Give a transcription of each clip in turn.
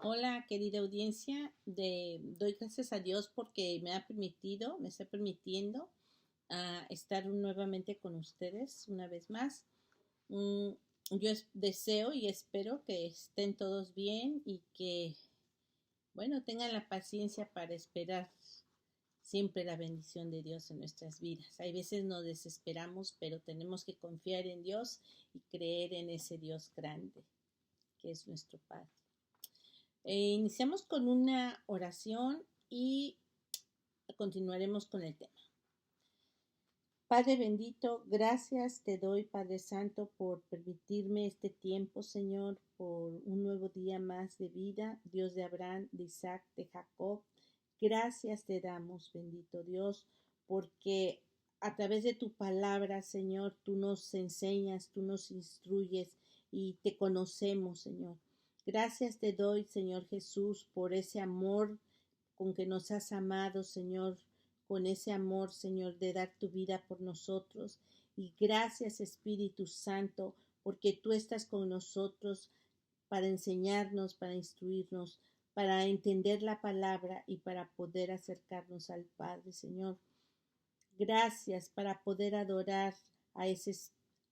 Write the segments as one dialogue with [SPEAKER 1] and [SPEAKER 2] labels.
[SPEAKER 1] Hola, querida audiencia. Doy gracias a Dios porque me está permitiendo estar nuevamente con ustedes una vez más. Mm, yo deseo y espero que estén todos bien y que, bueno, tengan la paciencia para esperar siempre la bendición de Dios en nuestras vidas. Hay veces nos desesperamos, pero tenemos que confiar en Dios y creer en ese Dios grande que es nuestro Padre. Iniciamos con una oración y continuaremos con el tema. Padre bendito, gracias te doy, Padre Santo, por permitirme este tiempo, Señor, por un nuevo día más de vida, Dios de Abraham, de Isaac, de Jacob. Gracias te damos, bendito Dios, porque a través de tu palabra, Señor, tú nos enseñas, tú nos instruyes y te conocemos, Señor. Gracias te doy, Señor Jesús, por ese amor con que nos has amado, Señor, con ese amor, Señor, de dar tu vida por nosotros. Y gracias, Espíritu Santo, porque tú estás con nosotros para enseñarnos, para instruirnos, para entender la palabra y para poder acercarnos al Padre, Señor. Gracias para poder adorar a ese,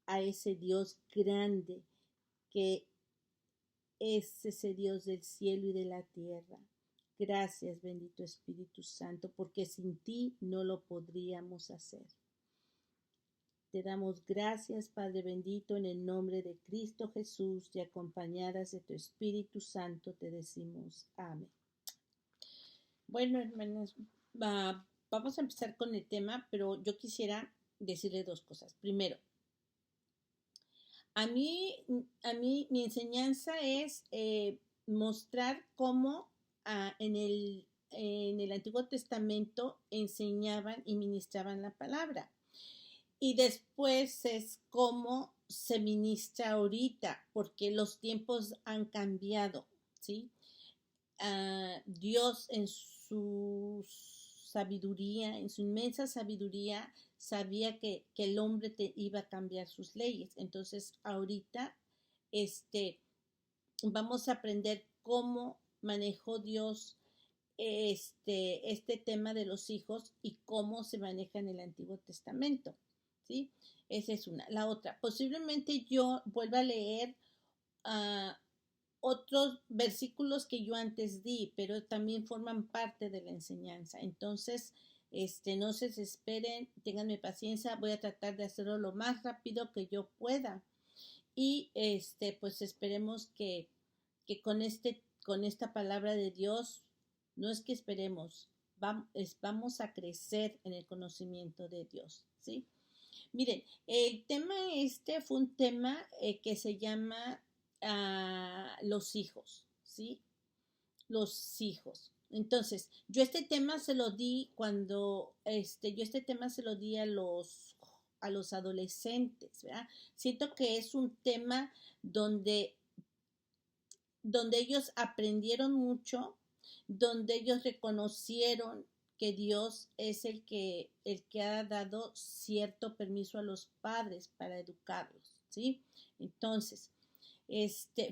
[SPEAKER 1] a ese Dios grande que es ese Dios del cielo y de la tierra. Gracias, bendito Espíritu Santo, porque sin ti no lo podríamos hacer. Te damos gracias, Padre bendito, en el nombre de Cristo Jesús y acompañadas de tu Espíritu Santo te decimos amén. Bueno, hermanos, vamos a empezar con el tema, pero yo quisiera decirle dos cosas. Primero, a mí, mi enseñanza es mostrar cómo en el Antiguo Testamento enseñaban y ministraban la palabra. Y después es cómo se ministra ahorita, porque los tiempos han cambiado, ¿sí? Dios en su sabiduría, en su inmensa sabiduría, sabía que el hombre iba a cambiar sus leyes. Entonces, ahorita, este, vamos a aprender cómo manejó Dios este tema de los hijos y cómo se maneja en el Antiguo Testamento, ¿sí? Esa es una. La otra, posiblemente yo vuelva a leer uh, otros versículos que yo antes di, pero también forman parte de la enseñanza. Entonces, no se desesperen, ténganme paciencia, voy a tratar de hacerlo lo más rápido que yo pueda. Y pues esperemos que con esta palabra de Dios, no es que esperemos, vamos a crecer en el conocimiento de Dios, ¿sí? Miren, el tema fue un tema que se llama los hijos, ¿sí? Los hijos. Entonces, yo este tema se lo di yo este tema se lo di a los adolescentes, ¿verdad? Siento que es un tema donde, donde ellos aprendieron mucho, donde ellos reconocieron que Dios es el que ha dado cierto permiso a los padres para educarlos, ¿sí? Entonces,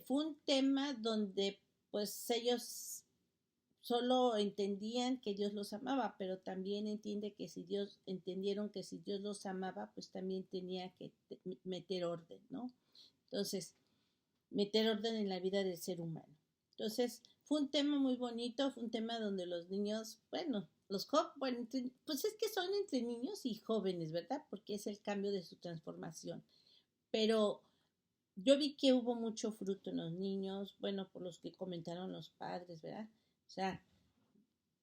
[SPEAKER 1] fue un tema donde pues ellos solo entendían que Dios los amaba, pero también entendieron que si Dios los amaba, pues también tenía que meter orden, ¿no? Entonces, meter orden en la vida del ser humano. Entonces, fue un tema muy bonito, fue un tema donde los niños, bueno, bueno, pues es que son entre niños y jóvenes, ¿verdad? Porque es el cambio de su transformación. Pero yo vi que hubo mucho fruto en los niños, bueno, por los que comentaron los padres, ¿verdad? O sea,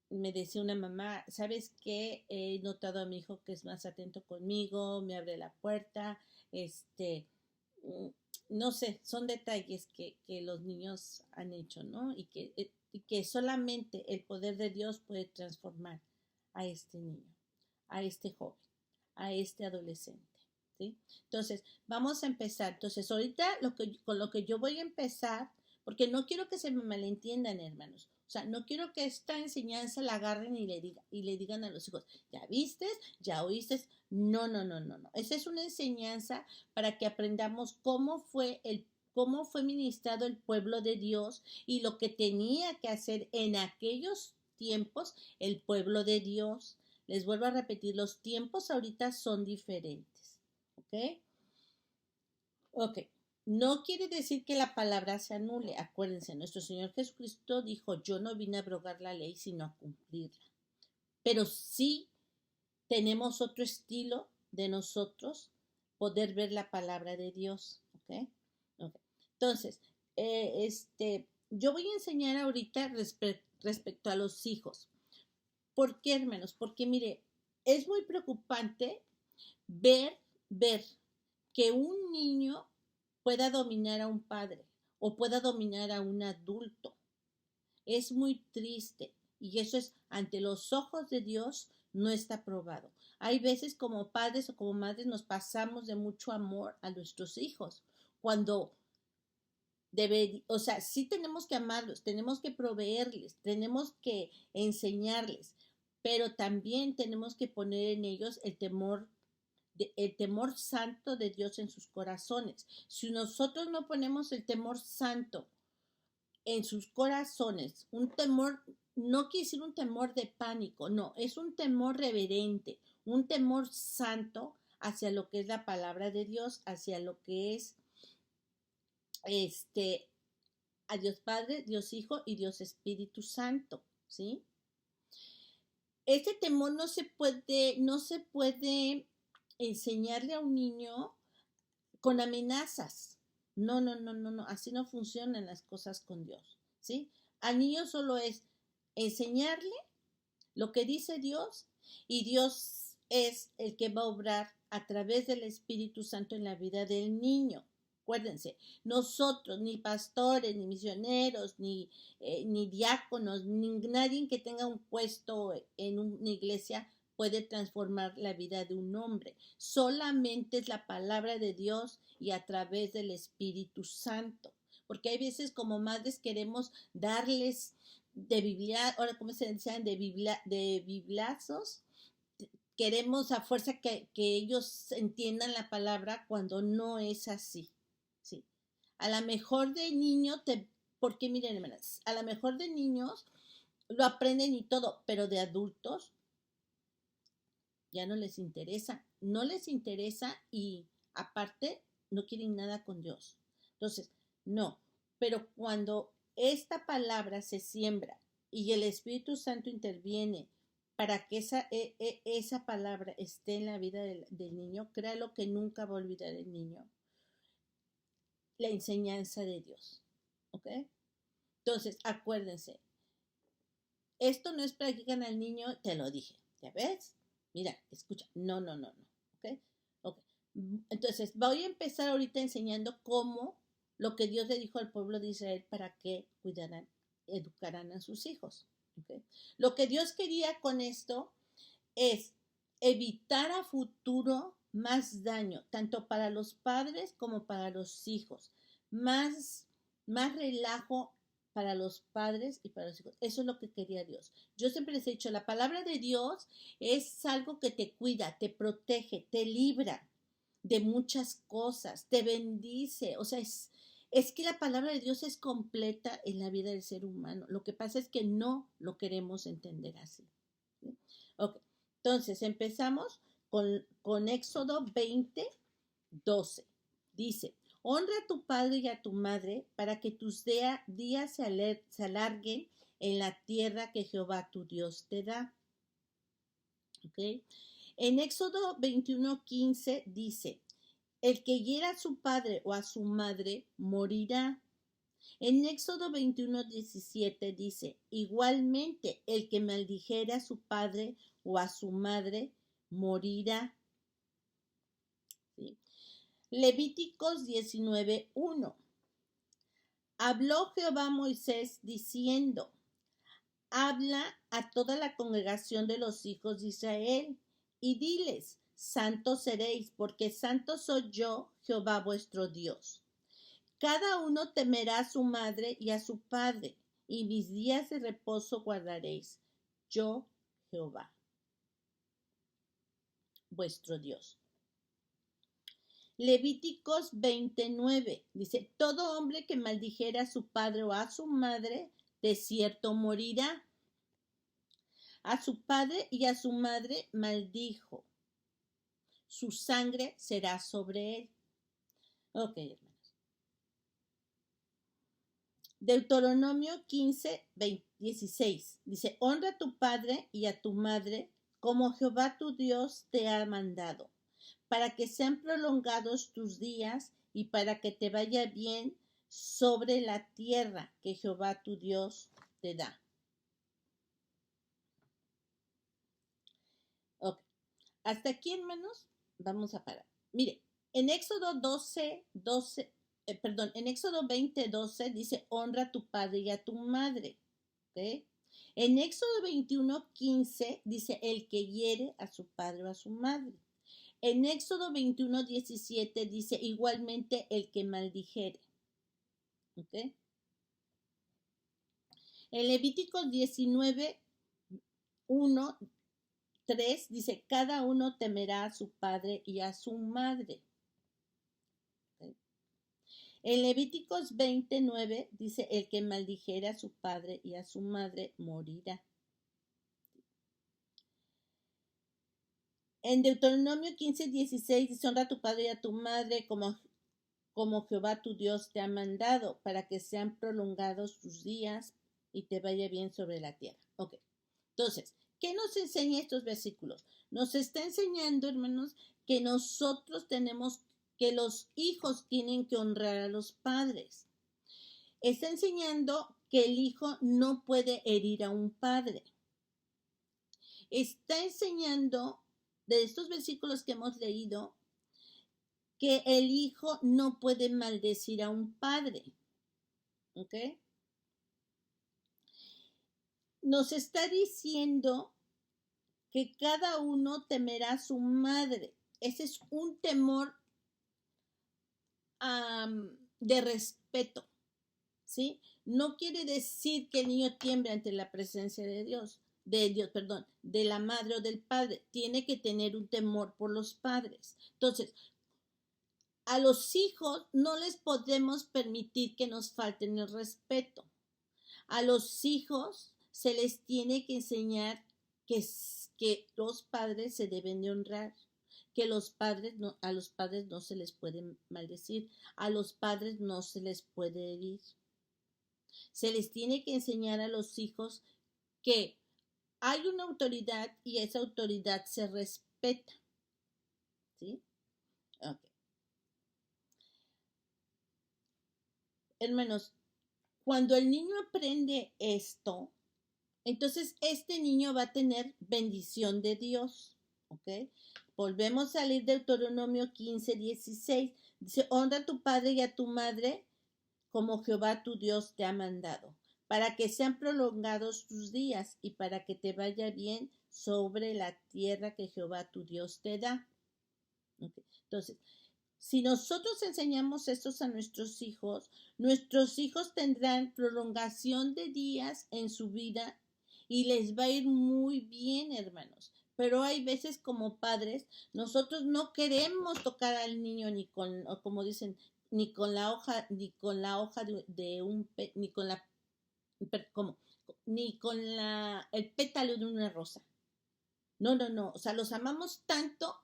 [SPEAKER 1] me decía una mamá, ¿sabes qué? He notado a mi hijo que es más atento conmigo, me abre la puerta, mm, no sé, son detalles que los niños han hecho, ¿no? Y que solamente el poder de Dios puede transformar a este niño, a este joven, a este adolescente, ¿sí? Entonces, vamos a empezar. Entonces, ahorita con lo que yo voy a empezar, porque no quiero que se me malentiendan, hermanos. O sea, no quiero que esta enseñanza la agarren y le digan a los hijos, ya viste, ya oíste. No, no, no, no, no. Esa es una enseñanza para que aprendamos cómo fue cómo fue ministrado el pueblo de Dios y lo que tenía que hacer en aquellos tiempos el pueblo de Dios. Les vuelvo a repetir, los tiempos ahorita son diferentes, ¿ok? Ok, no quiere decir que la palabra se anule. Acuérdense, nuestro Señor Jesucristo dijo, yo no vine a abrogar la ley, sino a cumplirla. Pero sí tenemos otro estilo de nosotros poder ver la palabra de Dios, ¿ok? Okay. Entonces, yo voy a enseñar ahorita respecto a los hijos. ¿Por qué, hermanos? Porque mire, es muy preocupante ver que un niño pueda dominar a un padre o pueda dominar a un adulto. Es muy triste y eso es ante los ojos de Dios no está probado. Hay veces como padres o como madres nos pasamos de mucho amor a nuestros hijos cuando o sea, sí tenemos que amarlos, tenemos que proveerles, tenemos que enseñarles, pero también tenemos que poner en ellos el temor santo de Dios en sus corazones. Si nosotros no ponemos el temor santo en sus corazones, un temor, no quiere decir un temor de pánico, no, es un temor reverente, un temor santo hacia lo que es la palabra de Dios, hacia lo que es a Dios Padre, Dios Hijo y Dios Espíritu Santo, ¿sí? Este temor no se puede enseñarle a un niño con amenazas. No, así no funcionan las cosas con Dios, ¿sí? Al niño solo es enseñarle lo que dice Dios y Dios es el que va a obrar a través del Espíritu Santo en la vida del niño. Acuérdense, nosotros, ni pastores, ni misioneros, ni diáconos, ni nadie que tenga un puesto en una iglesia puede transformar la vida de un hombre. Solamente es la palabra de Dios y a través del Espíritu Santo. Porque hay veces como madres queremos darles de Biblia, ahora cómo se decían, de biblazos, queremos a fuerza que ellos entiendan la palabra cuando no es así, ¿sí? A lo mejor de niño, porque miren, hermanas, a lo mejor de niños lo aprenden y todo, pero de adultos ya no les interesa y aparte no quieren nada con Dios. Entonces, no, pero cuando esta palabra se siembra y el Espíritu Santo interviene para que esa palabra esté en la vida del niño, créalo que nunca va a olvidar el niño la enseñanza de Dios, ¿ok? Entonces, acuérdense, esto no es practicar al niño, te lo dije, ¿ya ves? Mira, escucha, no, ¿ok? Ok. Entonces, voy a empezar ahorita enseñando cómo lo que Dios le dijo al pueblo de Israel para que cuidaran, educaran a sus hijos, ¿ok? Lo que Dios quería con esto es evitar a futuro más daño, tanto para los padres como para los hijos, más relajo para los padres y para los hijos. Eso es lo que quería Dios. Yo siempre les he dicho, la palabra de Dios es algo que te cuida, te protege, te libra de muchas cosas, te bendice. O sea, es que la palabra de Dios es completa en la vida del ser humano. Lo que pasa es que no lo queremos entender así. ¿Sí? Ok, entonces empezamos con Éxodo 20:12. Dice, honra a tu padre y a tu madre para que tus días se alarguen en la tierra que Jehová tu Dios te da. ¿Ok? En Éxodo 21:15 dice, el que hiera a su padre o a su madre morirá. En Éxodo 21:17 dice, igualmente el que maldijera a su padre o a su madre morirá. ¿Sí? Levíticos 19:1. Habló Jehová a Moisés diciendo, habla a toda la congregación de los hijos de Israel y diles, santos seréis, porque santo soy yo, Jehová vuestro Dios. Cada uno temerá a su madre y a su padre, y mis días de reposo guardaréis. Yo, Jehová, vuestro Dios. Levíticos 29 dice, todo hombre que maldijera a su padre o a su madre, de cierto morirá. A su padre y a su madre maldijo. Su sangre será sobre él. Ok, hermanos. Deuteronomio 15, 16 dice, honra a tu padre y a tu madre como Jehová tu Dios te ha mandado, para que sean prolongados tus días y para que te vaya bien sobre la tierra que Jehová tu Dios te da. Ok, hasta aquí, hermanos, vamos a parar. Mire, en Éxodo 20:12 dice, honra a tu padre y a tu madre. ¿Okay? En Éxodo 21:15 dice, el que hiere a su padre o a su madre. En Éxodo 21:17 dice, igualmente el que maldijere. ¿Okay? En Levíticos 19:1-3 dice, cada uno temerá a su padre y a su madre. ¿Okay? En Levíticos 29 dice, el que maldijere a su padre y a su madre morirá. En Deuteronomio 15:16 dice, honra a tu padre y a tu madre como Jehová tu Dios te ha mandado, para que sean prolongados tus días y te vaya bien sobre la tierra. Ok, entonces, ¿qué nos enseña estos versículos? Nos está enseñando, hermanos, que nosotros que los hijos tienen que honrar a los padres. Está enseñando que el hijo no puede herir a un padre. Está enseñando de estos versículos que hemos leído que el hijo no puede maldecir a un padre. ¿Ok? Nos está diciendo que cada uno temerá a su madre. Ese es un temor de respeto, ¿sí? No quiere decir que el niño tiemble ante la presencia de de la madre o del padre. Tiene que tener un temor por los padres. Entonces, a los hijos no les podemos permitir que nos falten el respeto. A los hijos se les tiene que enseñar que los padres se deben de honrar, que a los padres no se les puede maldecir, a los padres no se les puede herir. Se les tiene que enseñar a los hijos que hay una autoridad y esa autoridad se respeta. ¿Sí? Ok. Hermanos, cuando el niño aprende esto, entonces este niño va a tener bendición de Dios. ¿Ok? Volvemos a leer Deuteronomio 15:16. Dice, honra a tu padre y a tu madre como Jehová tu Dios te ha mandado, para que sean prolongados tus días y para que te vaya bien sobre la tierra que Jehová tu Dios te da. ¿Okay? Entonces, si nosotros enseñamos esto a nuestros hijos tendrán prolongación de días en su vida y les va a ir muy bien, hermanos. Pero hay veces como padres, nosotros no queremos tocar al niño ni con, como dicen, ni con la hoja de un, ni con la, como, ni con el pétalo de una rosa. No, no, no. O sea, los amamos tanto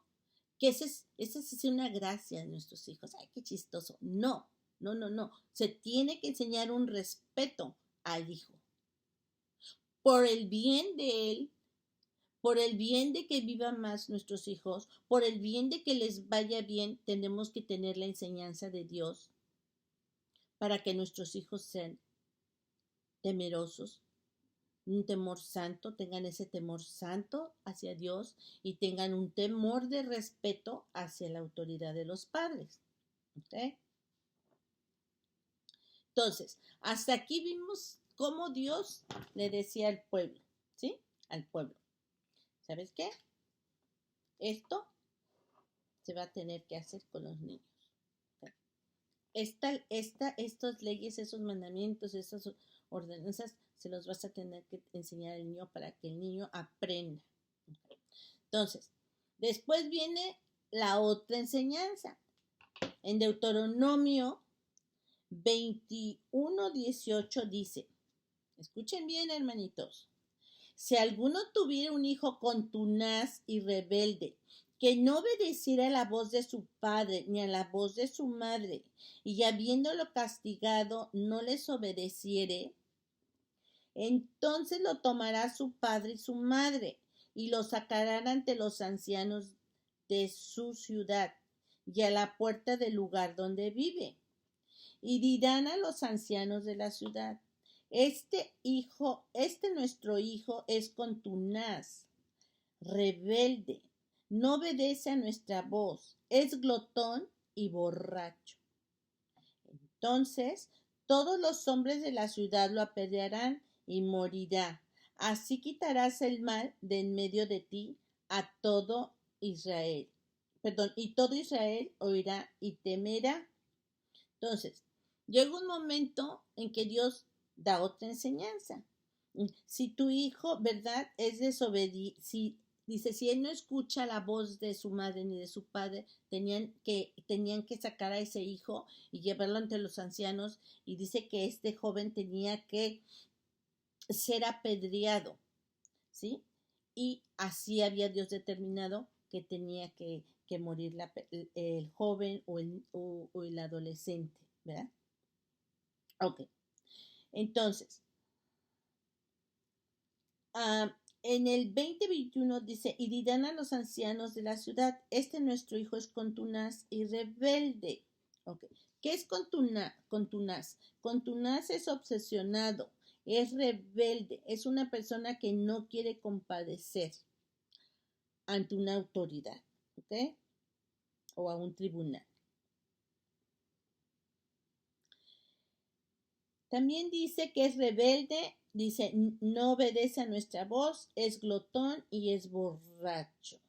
[SPEAKER 1] que esa es una gracia de nuestros hijos. Ay, qué chistoso. No, no, no, no. Se tiene que enseñar un respeto al hijo. Por el bien de él, por el bien de que vivan más nuestros hijos, por el bien de que les vaya bien, tenemos que tener la enseñanza de Dios para que nuestros hijos sean temerosos, un temor santo, tengan ese temor santo hacia Dios y tengan un temor de respeto hacia la autoridad de los padres. ¿Okay? Entonces, hasta aquí vimos cómo Dios le decía al pueblo, ¿sí? Al pueblo. ¿Sabes qué? Esto se va a tener que hacer con los niños. Estas leyes, esos mandamientos, esas ordenanzas, se los vas a tener que enseñar al niño para que el niño aprenda. Entonces, después viene la otra enseñanza. En Deuteronomio 21:18 dice, escuchen bien, hermanitos, si alguno tuviera un hijo contunaz y rebelde, que no obedeciera a la voz de su padre ni a la voz de su madre, y habiéndolo castigado no les obedeciere, entonces lo tomará su padre y su madre, y lo sacarán ante los ancianos de su ciudad y a la puerta del lugar donde vive, y dirán a los ancianos de la ciudad, nuestro hijo es contunaz, rebelde, no obedece a nuestra voz, es glotón y borracho. Entonces todos los hombres de la ciudad lo apedrearán y morirá. Así quitarás el mal de en medio de ti a todo Israel. Y todo Israel oirá y temerá. Entonces, llega un momento en que Dios da otra enseñanza. Si tu hijo, ¿verdad?, es desobediente, dice, si él no escucha la voz de su madre ni de su padre, tenían que sacar a ese hijo y llevarlo ante los ancianos, y dice que este joven tenía que ser apedreado, ¿sí? Y así había Dios determinado que tenía que morir el joven o el adolescente, ¿verdad? Ok, entonces, en el 20:21 dice, y dirán a los ancianos de la ciudad, nuestro hijo es contunaz y rebelde. Okay. ¿Qué es contunaz? Contunaz es obsesionado, es rebelde, es una persona que no quiere compadecer ante una autoridad, ¿ok? O a un tribunal. También dice que es rebelde, dice, no obedece a nuestra voz, es glotón y es borracho.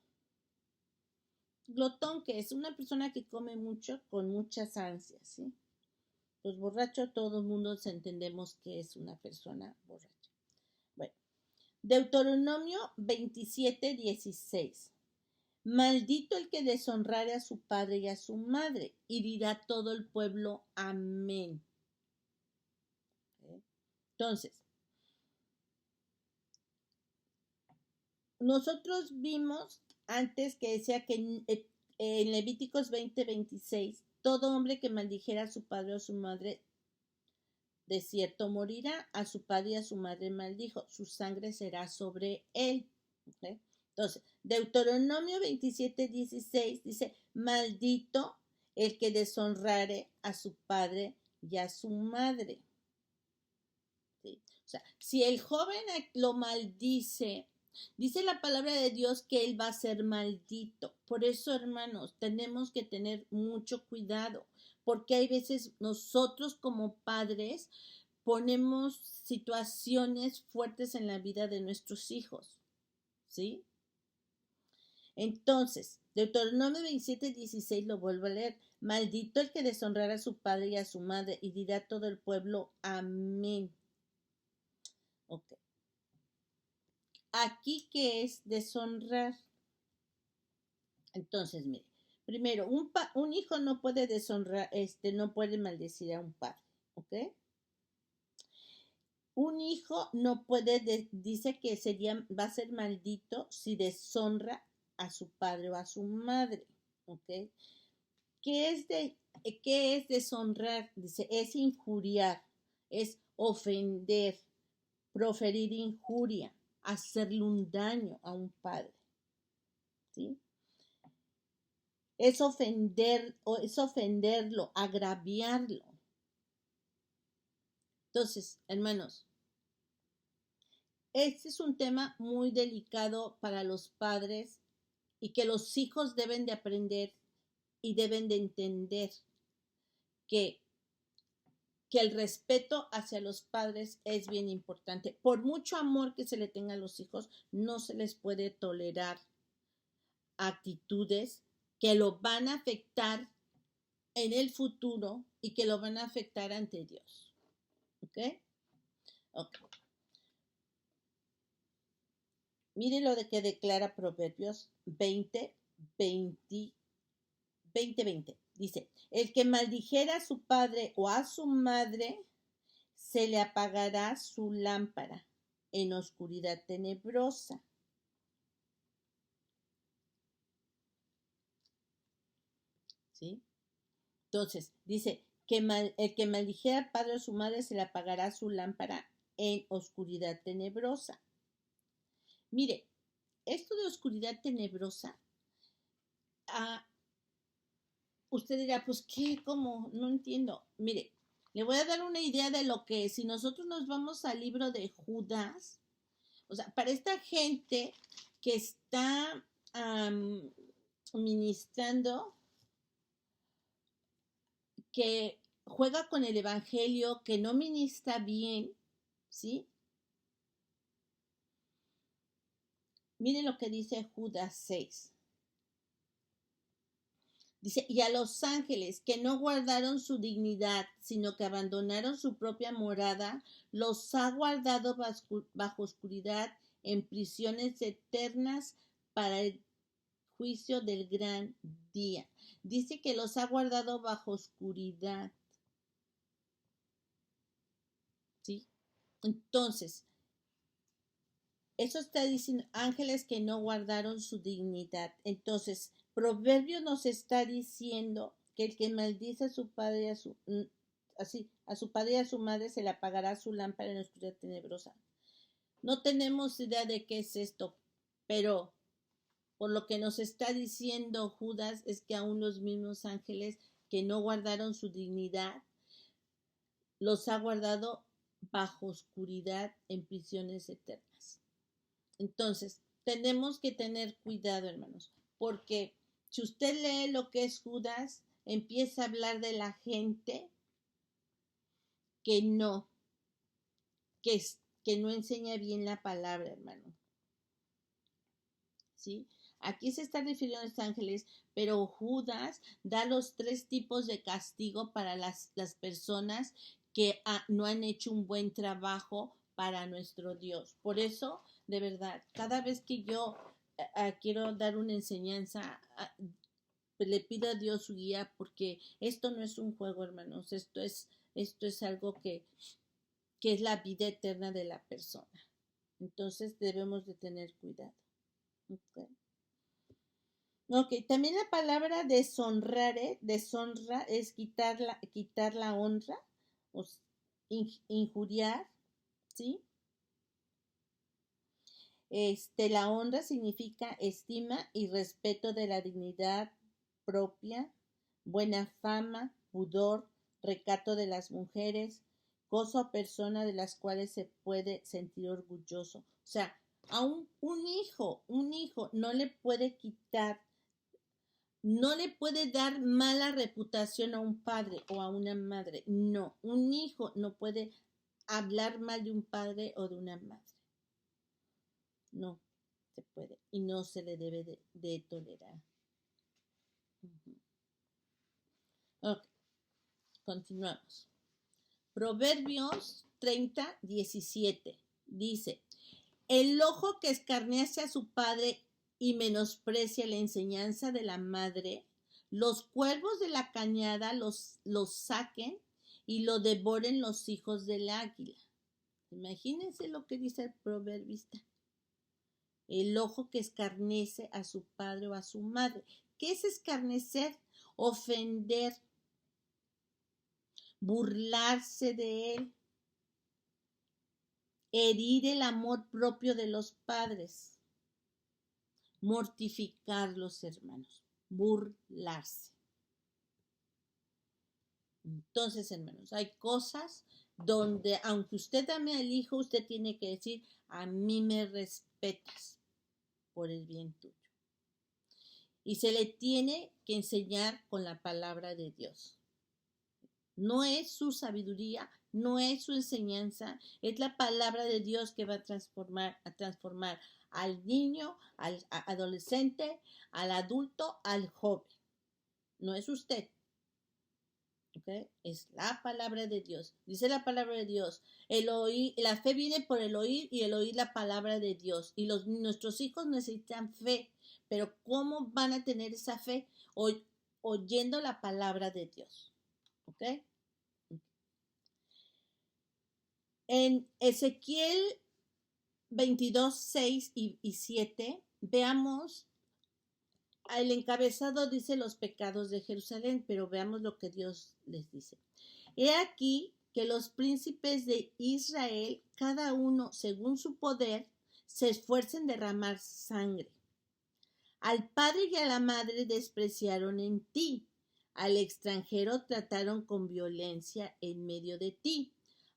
[SPEAKER 1] Glotón, que es una persona que come mucho con muchas ansias, ¿sí? Pues borracho, todo el mundo entendemos que es una persona borracha. Bueno, Deuteronomio 27:16. Maldito el que deshonrare a su padre y a su madre, y dirá todo el pueblo, amén. Entonces, nosotros vimos antes que decía que en Levíticos 20:26, todo hombre que maldijera a su padre o a su madre, de cierto morirá. A su padre y a su madre maldijo, su sangre será sobre él. ¿Okay? Entonces, Deuteronomio 27:16 dice, maldito el que deshonrare a su padre y a su madre. ¿Sí? O sea, si el joven lo maldice, dice la palabra de Dios que él va a ser maldito. Por eso, hermanos, tenemos que tener mucho cuidado, porque hay veces nosotros como padres ponemos situaciones fuertes en la vida de nuestros hijos, ¿sí? Entonces, Deuteronomio 27:16 lo vuelvo a leer. Maldito el que deshonrara a su padre y a su madre, y dirá todo el pueblo, amén. Ok. Aquí, ¿qué es deshonrar? Entonces, mire, primero, un hijo no puede deshonrar, no puede maldecir a un padre, ¿ok? Un hijo no puede, dice que va a ser maldito si deshonra a su padre o a su madre, ¿ok? ¿Qué es deshonrar? Dice, es injuriar, es ofender, proferir injuria, hacerle un daño a un padre, ¿sí? Es ofenderlo, agraviarlo. Entonces, hermanos, este es un tema muy delicado para los padres y que los hijos deben de aprender y deben de entender que el respeto hacia los padres es bien importante. Por mucho amor que se le tenga a los hijos, no se les puede tolerar actitudes que lo van a afectar en el futuro y que lo van a afectar ante Dios. ¿Ok? Ok. Mire lo de que declara Proverbios 20:20. Dice, el que maldijera a su padre o a su madre, se le apagará su lámpara en oscuridad tenebrosa. ¿Sí? Entonces, dice que el que maldijera al padre o a su madre, se le apagará su lámpara en oscuridad tenebrosa. Mire, esto de oscuridad tenebrosa, usted dirá, pues, ¿qué? ¿Cómo? No entiendo. Mire, le voy a dar una idea de lo que es. Si nosotros nos vamos al libro de Judas, o sea, para esta gente que está ministrando, que juega con el evangelio, que no ministra bien, ¿sí? Mire lo que dice Judas 6. Dice, y a los ángeles que no guardaron su dignidad, sino que abandonaron su propia morada, los ha guardado bajo oscuridad en prisiones eternas para el juicio del gran día. Dice que los ha guardado bajo oscuridad. ¿Sí? Entonces, eso está diciendo ángeles que no guardaron su dignidad. Entonces, Proverbio nos está diciendo que el que maldice a su padre y a su padre y a su madre, se le apagará su lámpara en la oscuridad tenebrosa. No tenemos idea de qué es esto, pero por lo que nos está diciendo Judas es que aún los mismos ángeles que no guardaron su dignidad, los ha guardado bajo oscuridad en prisiones eternas. Entonces, tenemos que tener cuidado, hermanos, porque si usted lee lo que es Judas, empieza a hablar de la gente que no enseña bien la palabra, hermano. ¿Sí? Aquí se está refiriendo a los ángeles, pero Judas da los 3 tipos de castigo para las personas que no han hecho un buen trabajo para nuestro Dios. Por eso, de verdad, cada vez que yo quiero dar una enseñanza, le pido a Dios su guía, porque esto no es un juego, hermanos, esto es algo que es la vida eterna de la persona. Entonces debemos de tener cuidado. Ok, también la palabra deshonra es quitar la honra, o injuriar, ¿sí? La honra significa estima y respeto de la dignidad propia, buena fama, pudor, recato de las mujeres, cosa o persona de las cuales se puede sentir orgulloso. O sea, a un hijo no le puede quitar, no le puede dar mala reputación a un padre o a una madre. No, un hijo no puede hablar mal de un padre o de una madre. No se puede y no se le debe de tolerar. Ok, continuamos. Proverbios 30:17 dice, el ojo que escarnece a su padre y menosprecia la enseñanza de la madre, los cuervos de la cañada los saquen y lo devoren los hijos del águila. Imagínense lo que dice el proverbista. El ojo que escarnece a su padre o a su madre. ¿Qué es escarnecer? Ofender, burlarse de él, herir el amor propio de los padres, mortificarlos, hermanos, burlarse. Entonces, hermanos, hay cosas donde, aunque usted ame al hijo, usted tiene que decir, a mí me respetas por el bien tuyo. Y se le tiene que enseñar con la palabra de Dios. No es su sabiduría, no es su enseñanza, es la palabra de Dios que va a transformar al niño, al adolescente, al adulto, al joven. No es usted. ¿Okay? Es la palabra de Dios. Dice la palabra de Dios. La fe viene por el oír y el oír la palabra de Dios. Y nuestros hijos necesitan fe. Pero ¿cómo van a tener esa fe? oyendo la palabra de Dios. ¿Ok? En Ezequiel 22, 6 y 7, veamos, el encabezado dice los pecados de Jerusalén, pero veamos lo que Dios les dice. He aquí que los príncipes de Israel, cada uno según su poder, se esfuercen en derramar sangre. Al padre y a la madre despreciaron en ti, al extranjero trataron con violencia en medio de ti,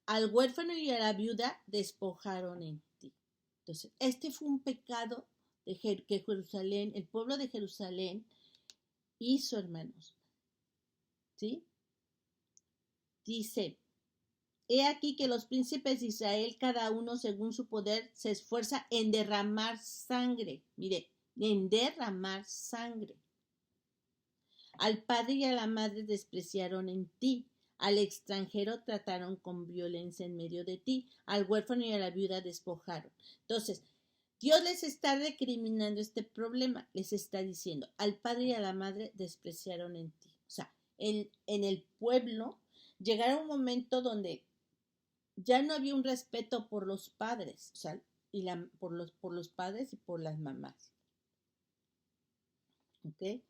[SPEAKER 1] al huérfano y a la viuda despojaron en ti. Entonces, este fue un pecado que Jerusalén, el pueblo de Jerusalén hizo, hermanos. ¿Sí? Dice, he aquí que los príncipes de Israel, cada uno según su poder, se esfuerza en derramar sangre. Mire, en derramar sangre. Al padre y a la madre despreciaron en ti. Al extranjero trataron con violencia en medio de ti. Al huérfano y a la viuda despojaron. Entonces, Dios les está recriminando este problema. Les está diciendo, al padre y a la madre despreciaron en ti. O sea, en el pueblo llegará un momento donde ya no había un respeto por los padres, o sea, por los padres y por las mamás. ¿Ok?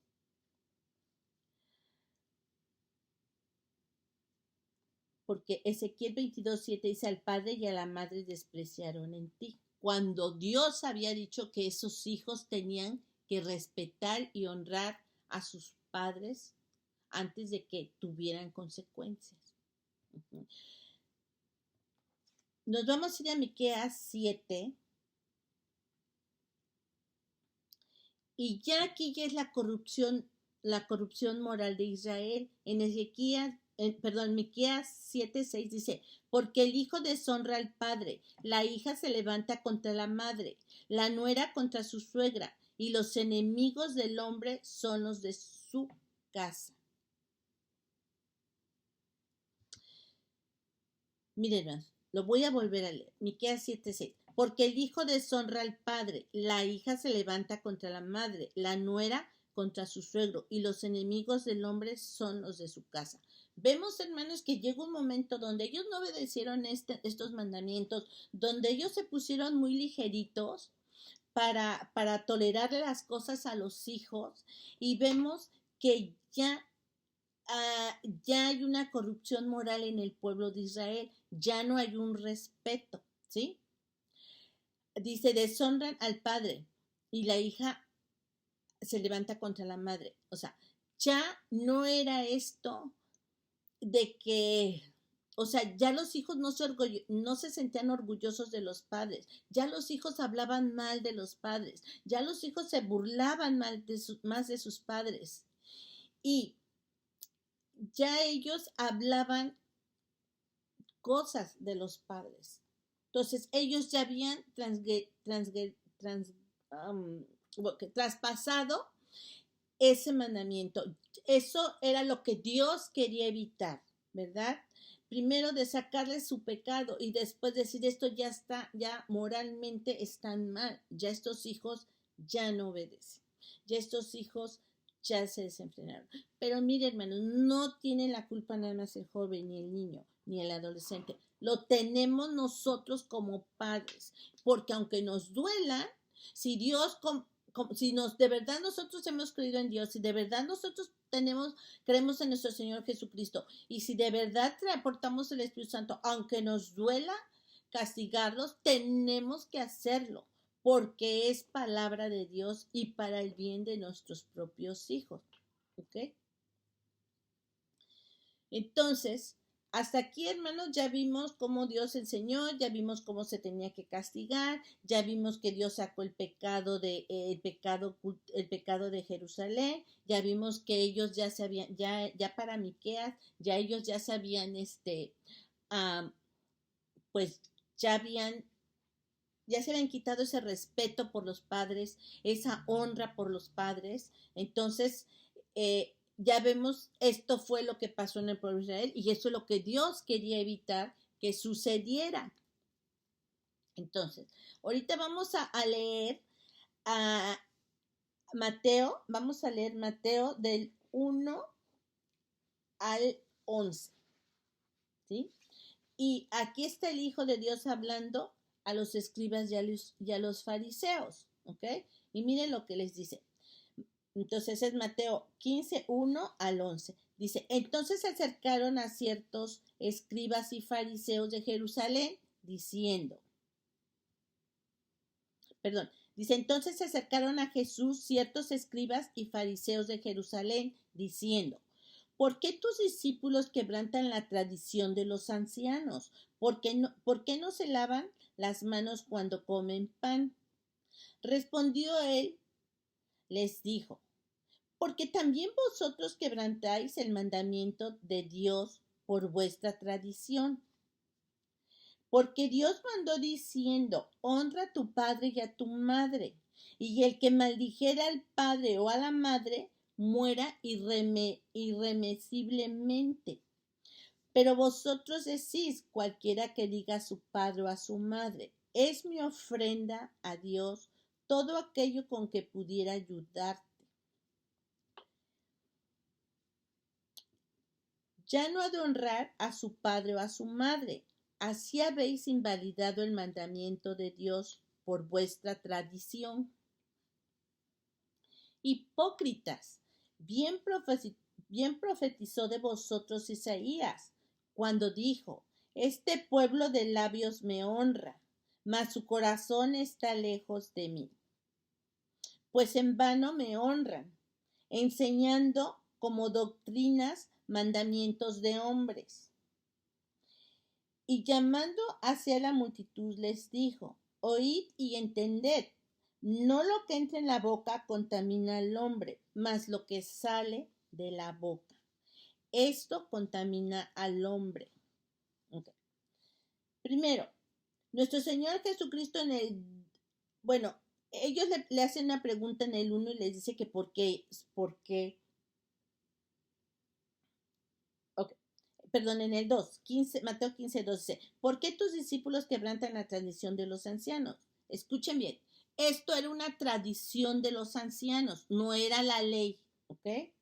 [SPEAKER 1] Porque Ezequiel 22:7 dice, al padre y a la madre despreciaron en ti. Cuando Dios había dicho que esos hijos tenían que respetar y honrar a sus padres antes de que tuvieran consecuencias. Nos vamos a ir a Miqueas 7. Y ya aquí ya es la corrupción moral de Israel. En Miqueas 7:6 dice, porque el hijo deshonra al padre, la hija se levanta contra la madre, la nuera contra su suegra, y los enemigos del hombre son los de su casa. Miren, lo voy a volver a leer. Miqueas 7:6. Porque el hijo deshonra al padre, la hija se levanta contra la madre, la nuera contra su suegro, y los enemigos del hombre son los de su casa. Vemos, hermanos, que llegó un momento donde ellos no obedecieron estos mandamientos, donde ellos se pusieron muy ligeritos para tolerar las cosas a los hijos, y vemos que ya hay una corrupción moral en el pueblo de Israel, ya no hay un respeto, ¿sí? Dice, deshonran al padre y la hija se levanta contra la madre. O sea, ya no era esto de que, o sea, ya los hijos no se sentían orgullosos de los padres, ya los hijos hablaban mal de los padres, ya los hijos se burlaban más de sus padres. Y ya ellos hablaban cosas de los padres. Entonces, ellos ya habían traspasado ese mandamiento. Eso era lo que Dios quería evitar, ¿verdad? Primero de sacarles su pecado y después decir esto ya está, ya moralmente están mal, ya estos hijos ya no obedecen, ya estos hijos ya se desenfrenaron. Pero mire, hermanos, no tiene la culpa nada más el joven, ni el niño, ni el adolescente. Lo tenemos nosotros como padres, porque aunque nos duela, si Dios, si de verdad nosotros hemos creído en Dios, si de verdad nosotros creemos en nuestro Señor Jesucristo, y si de verdad aportamos el Espíritu Santo, aunque nos duela castigarlos, tenemos que hacerlo, porque es palabra de Dios y para el bien de nuestros propios hijos. ¿Ok? Entonces, hasta aquí, hermanos, ya vimos cómo Dios enseñó, ya vimos cómo se tenía que castigar, ya vimos que Dios sacó el pecado de Jerusalén, ya vimos que ellos ya se habían, ya para Miqueas, ya ellos ya sabían, pues ya se habían quitado ese respeto por los padres, esa honra por los padres. Entonces, ya vemos, esto fue lo que pasó en el pueblo de Israel y eso es lo que Dios quería evitar que sucediera. Entonces, ahorita vamos a leer a Mateo, vamos a leer Mateo del 1 al 11. ¿Sí? Y aquí está el Hijo de Dios hablando a los escribas y a los fariseos. ¿Ok? Y miren lo que les dice. Entonces es Mateo 15, 1 al 11. Dice, entonces se acercaron a ciertos escribas y fariseos de Jerusalén diciendo, dice, entonces se acercaron a Jesús ciertos escribas y fariseos de Jerusalén diciendo, ¿por qué tus discípulos quebrantan la tradición de los ancianos? ¿Por qué no se lavan las manos cuando comen pan? Respondió él, les dijo, porque también vosotros quebrantáis el mandamiento de Dios por vuestra tradición. Porque Dios mandó diciendo, honra a tu padre y a tu madre, y el que maldijera al padre o a la madre, muera irremisiblemente. Pero vosotros decís, cualquiera que diga a su padre o a su madre, es mi ofrenda a Dios, todo aquello con que pudiera ayudarte. Ya no ha de honrar a su padre o a su madre. Así habéis invalidado el mandamiento de Dios por vuestra tradición. Hipócritas, bien profetizó de vosotros Isaías, cuando dijo, este pueblo de labios me honra, mas su corazón está lejos de mí. Pues en vano me honran, enseñando como doctrinas mandamientos de hombres. Y llamando hacia la multitud les dijo, oíd y entended, no lo que entra en la boca contamina al hombre, mas lo que sale de la boca. Esto contamina al hombre. Okay. Primero, nuestro Señor Jesucristo ellos le hacen una pregunta en el 1 y les dice que por qué, en el 2, Mateo 15, 12, ¿por qué tus discípulos quebrantan la tradición de los ancianos? Escuchen bien, esto era una tradición de los ancianos, no era la ley, ¿ok?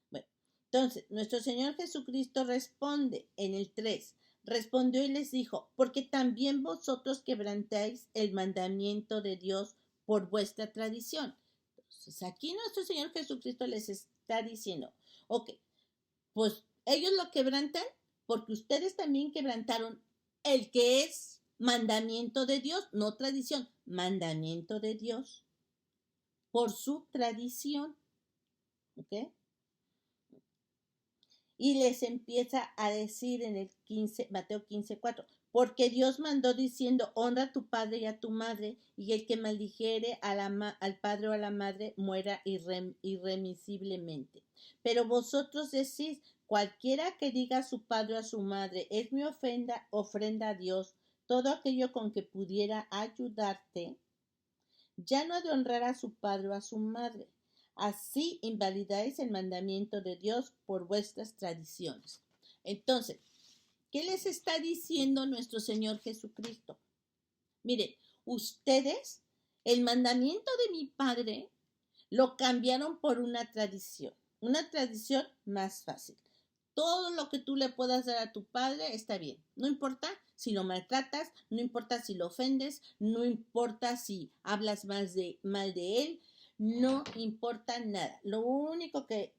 [SPEAKER 1] Bueno, entonces, nuestro Señor Jesucristo responde en el 3, respondió y les dijo, porque también vosotros quebrantáis el mandamiento de Dios por vuestra tradición. Entonces, aquí nuestro Señor Jesucristo les está diciendo, ok, pues ellos lo quebrantan porque ustedes también quebrantaron el que es mandamiento de Dios, no tradición, mandamiento de Dios, por su tradición. ¿Ok? Y les empieza a decir en el 15, Mateo 15, 4, porque Dios mandó diciendo, honra a tu padre y a tu madre, y el que maldijere al padre o a la madre muera irremisiblemente. Pero vosotros decís, cualquiera que diga a su padre o a su madre, es mi ofrenda a Dios, todo aquello con que pudiera ayudarte, ya no ha de honrar a su padre o a su madre. Así invalidáis el mandamiento de Dios por vuestras tradiciones. Entonces, ¿qué les está diciendo nuestro Señor Jesucristo? Miren, ustedes, el mandamiento de mi Padre, lo cambiaron por una tradición más fácil. Todo lo que tú le puedas dar a tu padre está bien. No importa si lo maltratas, no importa si lo ofendes, no importa si hablas mal de él, no importa nada. Lo único que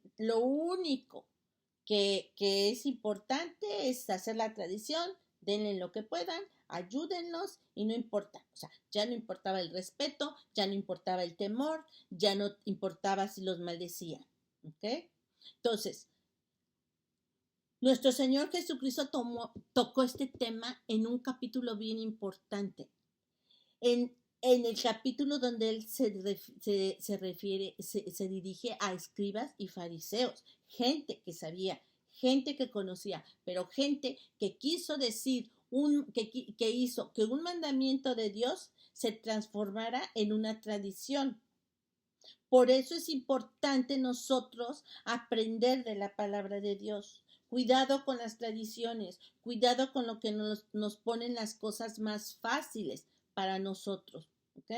[SPEAKER 1] es importante es hacer la tradición, denle lo que puedan, ayúdenlos y no importa. O sea, ya no importaba el respeto, ya no importaba el temor, ya no importaba si los maldecían. ¿Ok? Entonces, nuestro Señor Jesucristo tocó este tema en un capítulo bien importante. En el capítulo donde él se dirige a escribas y fariseos, gente que sabía, gente que conocía, pero gente que quiso decir, que hizo que un mandamiento de Dios se transformara en una tradición. Por eso es importante nosotros aprender de la palabra de Dios. Cuidado con las tradiciones, cuidado con lo que nos ponen las cosas más fáciles para nosotros. ¿Ok?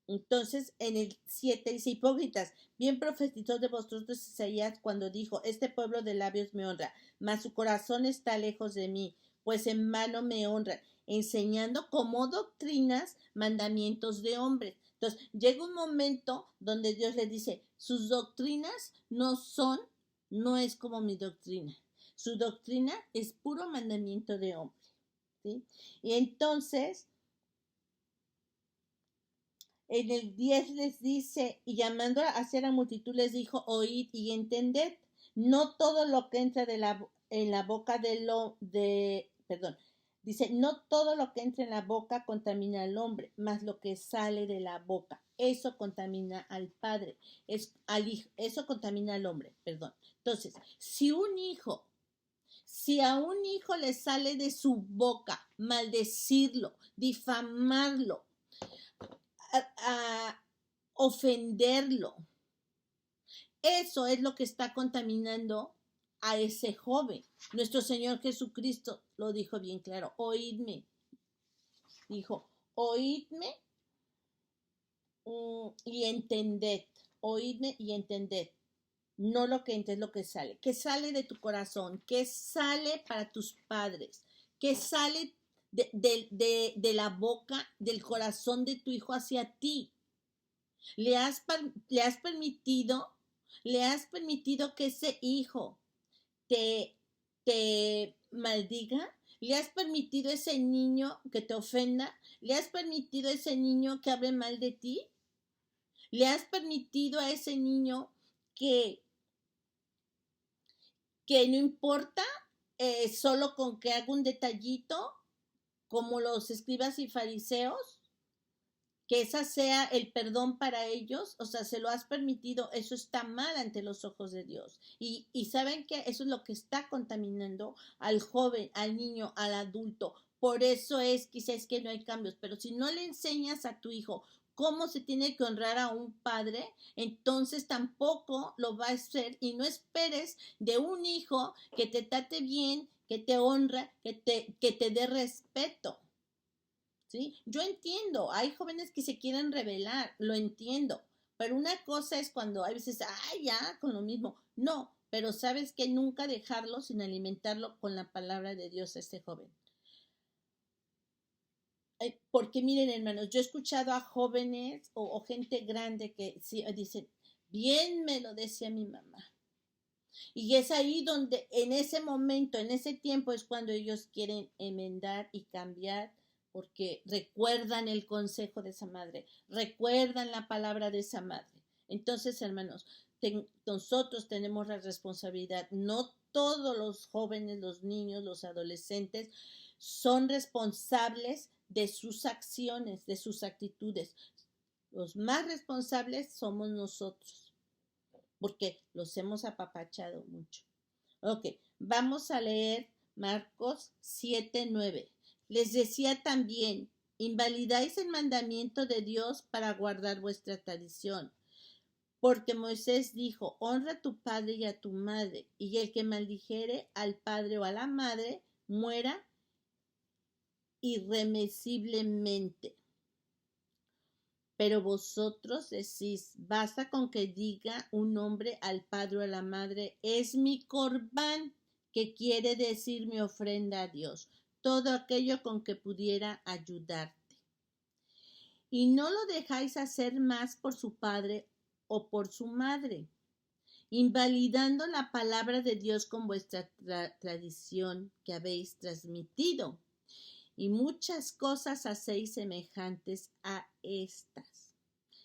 [SPEAKER 1] Entonces, en el 7 dice, hipócritas, bien profetizó de vosotros Isaías cuando dijo, este pueblo de labios me honra, mas su corazón está lejos de mí, pues en vano me honran, enseñando como doctrinas mandamientos de hombres. Entonces, llega un momento donde Dios le dice, sus doctrinas no es como mi doctrina. Su doctrina es puro mandamiento de hombre, ¿sí? Y entonces, en el 10 les dice, y llamando a hacer a multitud les dijo, oíd y entended, no todo lo que entra en la boca dice, no todo lo que entra en la boca contamina al hombre, mas lo que sale de la boca, eso contamina al padre, eso contamina al hombre, perdón. Entonces, si a un hijo le sale de su boca maldecirlo, difamarlo, a ofenderlo. Eso es lo que está contaminando a ese joven. Nuestro Señor Jesucristo lo dijo bien claro, oídme. Dijo, oídme y entended. Oídme y entended. No lo que entra, es lo que sale de tu corazón, que sale para tus padres, que sale de la boca, del corazón de tu hijo hacia ti. Le has permitido que ese hijo te, te maldiga, le has permitido a ese niño que te ofenda, le has permitido a ese niño que hable mal de ti, le has permitido a ese niño que no importa solo con que haga un detallito, como los escribas y fariseos, que esa sea el perdón para ellos, o sea, se lo has permitido, eso está mal ante los ojos de Dios. Y saben que eso es lo que está contaminando al joven, al niño, al adulto. Por eso es quizás que no hay cambios, pero si no le enseñas a tu hijo cómo se tiene que honrar a un padre, entonces tampoco lo va a hacer y no esperes de un hijo que te trate bien, que te honra, que te dé respeto. ¿Sí? Yo entiendo, hay jóvenes que se quieren rebelar, lo entiendo, pero una cosa es cuando hay veces, ay, ya, con lo mismo. No, pero sabes que nunca dejarlo sin alimentarlo con la palabra de Dios a este joven. Porque miren, hermanos, yo he escuchado a jóvenes o gente grande que sí, dicen, bien me lo decía mi mamá. Y es ahí donde en ese momento, en ese tiempo es cuando ellos quieren enmendar y cambiar porque recuerdan el consejo de esa madre, recuerdan la palabra de esa madre. Entonces, hermanos, nosotros tenemos la responsabilidad, no todos los jóvenes, los niños, los adolescentes son responsables de sus acciones, de sus actitudes. Los más responsables somos nosotros, porque los hemos apapachado mucho. Ok, vamos a leer Marcos 7:9. Les decía también, invalidáis el mandamiento de Dios para guardar vuestra tradición. Porque Moisés dijo, honra a tu padre y a tu madre, y el que maldijere al padre o a la madre, muera irremisiblemente. Pero vosotros decís, basta con que diga un hombre al padre o a la madre, es mi corbán, que quiere decir mi ofrenda a Dios, todo aquello con que pudiera ayudarte. Y no lo dejáis hacer más por su padre o por su madre, invalidando la palabra de Dios con vuestra tradición que habéis transmitido. Y muchas cosas hacéis semejantes a estas.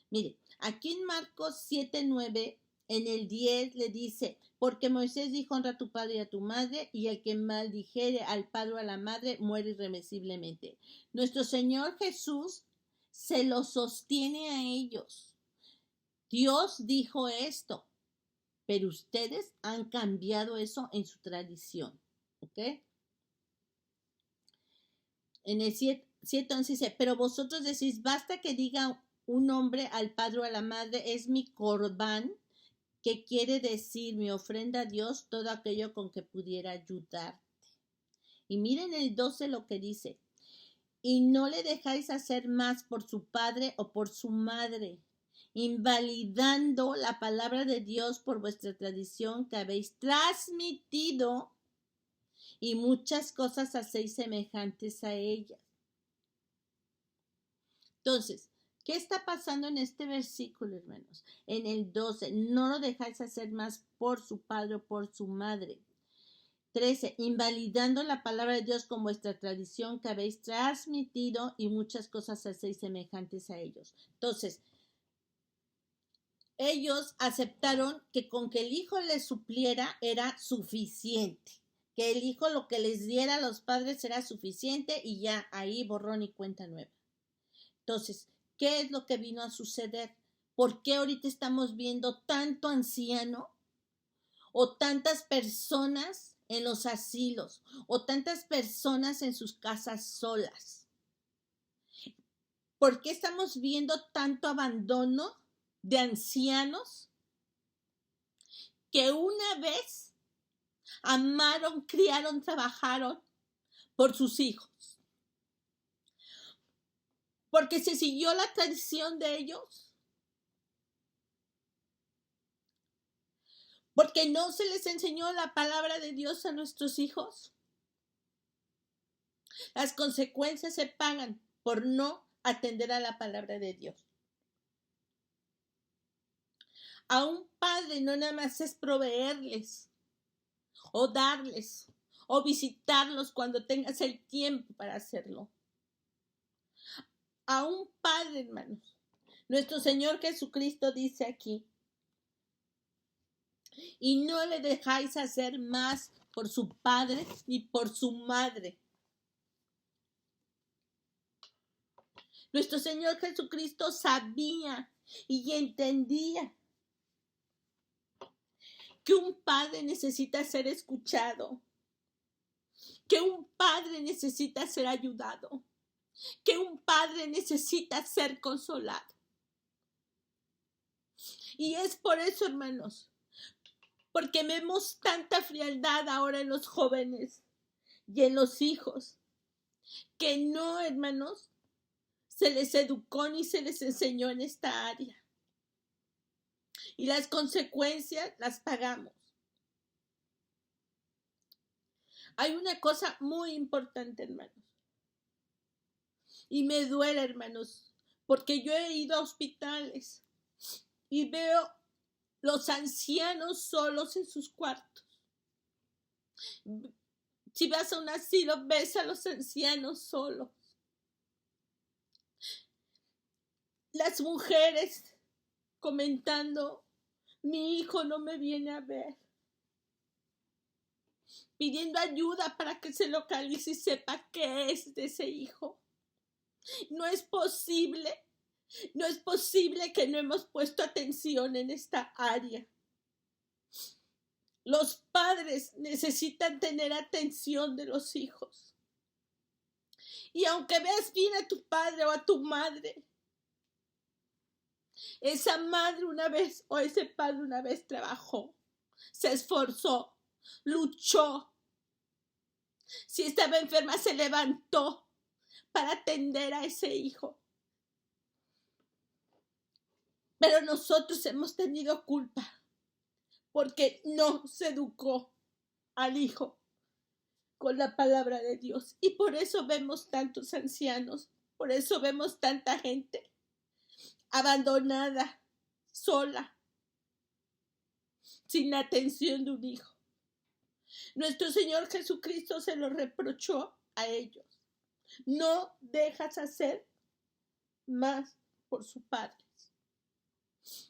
[SPEAKER 1] Mire, aquí en Marcos 7:9, en el 10 le dice, porque Moisés dijo, honra a tu padre y a tu madre, y el que maldijere al padre o a la madre muere irremisiblemente. Nuestro Señor Jesús se lo sostiene a ellos. Dios dijo esto, pero ustedes han cambiado eso en su tradición. ¿Ok? En el 7:11 dice, pero vosotros decís, basta que diga un hombre al padre o a la madre, es mi corbán, que quiere decir mi ofrenda a Dios, todo aquello con que pudiera ayudarte. Y miren el 12 lo que dice, y no le dejáis hacer más por su padre o por su madre, invalidando la palabra de Dios por vuestra tradición que habéis transmitido, y muchas cosas hacéis semejantes a ella. Entonces, ¿qué está pasando en este versículo, hermanos? En el 12, no lo dejáis hacer más por su padre o por su madre. 13, invalidando la palabra de Dios con vuestra tradición que habéis transmitido, y muchas cosas hacéis semejantes a ellos. Entonces, ellos aceptaron que con que el hijo les supliera era suficiente, que el hijo lo que les diera a los padres era suficiente, y ya ahí borrón y cuenta nueva. Entonces, ¿qué es lo que vino a suceder? ¿Por qué ahorita estamos viendo tanto anciano o tantas personas en los asilos o tantas personas en sus casas solas? ¿Por qué estamos viendo tanto abandono de ancianos que una vez amaron, criaron, trabajaron por sus hijos? Porque se siguió la tradición de ellos, porque no se les enseñó la palabra de Dios a nuestros hijos. Las consecuencias se pagan por no atender a la palabra de Dios. A un padre no nada más es proveerles o darles o visitarlos cuando tengas el tiempo para hacerlo. A un padre, hermanos, nuestro Señor Jesucristo dice aquí: y no le dejáis hacer más por su padre ni por su madre. Nuestro Señor Jesucristo sabía y entendía que un padre necesita ser escuchado, que un padre necesita ser ayudado, que un padre necesita ser consolado. Y es por eso, hermanos, porque vemos tanta frialdad ahora en los jóvenes y en los hijos, que no, hermanos, se les educó ni se les enseñó en esta área. Y las consecuencias las pagamos. Hay una cosa muy importante, hermanos, y me duele, hermanos, porque yo he ido a hospitales y veo los ancianos solos en sus cuartos. Si vas a un asilo, ves a los ancianos solos. Las mujeres comentando: mi hijo no me viene a ver, pidiendo ayuda para que se localice y sepa qué es de ese hijo. No es posible que no hemos puesto atención en esta área. Los padres necesitan tener atención de los hijos. Y aunque veas bien a tu padre o a tu madre, esa madre una vez o ese padre una vez trabajó, se esforzó, luchó. Si estaba enferma, se levantó para atender a ese hijo. Pero nosotros hemos tenido culpa porque no se educó al hijo con la palabra de Dios. Y por eso vemos tantos ancianos, por eso vemos tanta gente abandonada, sola, sin atención de un hijo. Nuestro Señor Jesucristo se lo reprochó a ellos: no dejas hacer más por su padre.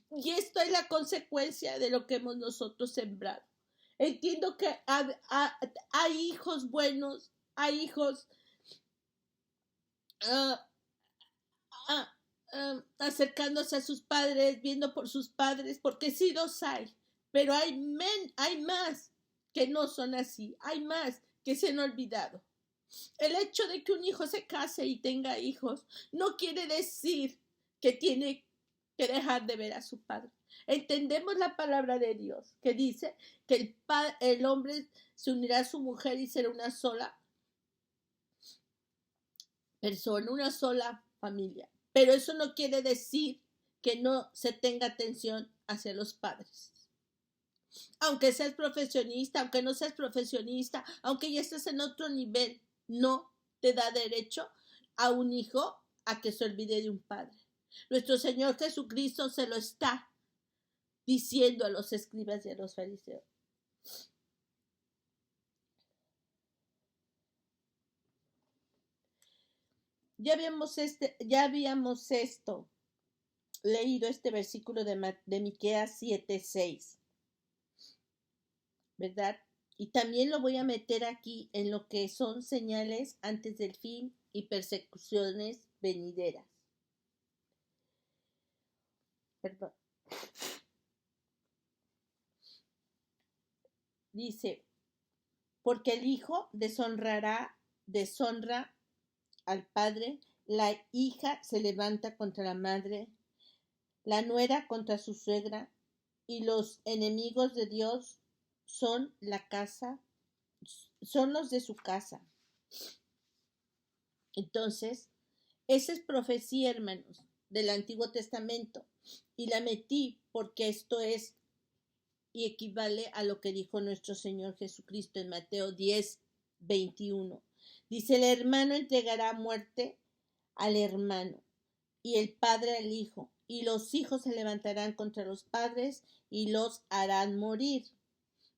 [SPEAKER 1] Y esto es la consecuencia de lo que hemos nosotros sembrado. Entiendo que hay hijos buenos, hay hijos acercándose a sus padres, viendo por sus padres, porque sí los hay, pero hay más que no son así, hay más que se han olvidado. El hecho de que un hijo se case y tenga hijos no quiere decir que tiene que dejar de ver a su padre. Entendemos la palabra de Dios que dice que el hombre se unirá a su mujer y será una sola persona, una sola familia. Pero eso no quiere decir que no se tenga atención hacia los padres. Aunque seas profesionista, aunque no seas profesionista, aunque ya estés en otro nivel, no te da derecho a un hijo a que se olvide de un padre. Nuestro Señor Jesucristo se lo está diciendo a los escribas y a los fariseos. Ya habíamos leído este versículo de Miqueas 7:6, ¿verdad? Y también lo voy a meter aquí en lo que son señales antes del fin y persecuciones venideras. Perdón. Dice, porque el hijo deshonra al padre, la hija se levanta contra la madre, la nuera contra su suegra, y los enemigos de Dios son los de su casa. Entonces, esa es profecía, hermanos, del Antiguo Testamento. Y la metí porque esto es y equivale a lo que dijo nuestro Señor Jesucristo en Mateo 10:21. Dice, el hermano entregará muerte al hermano y el padre al hijo, y los hijos se levantarán contra los padres y los harán morir.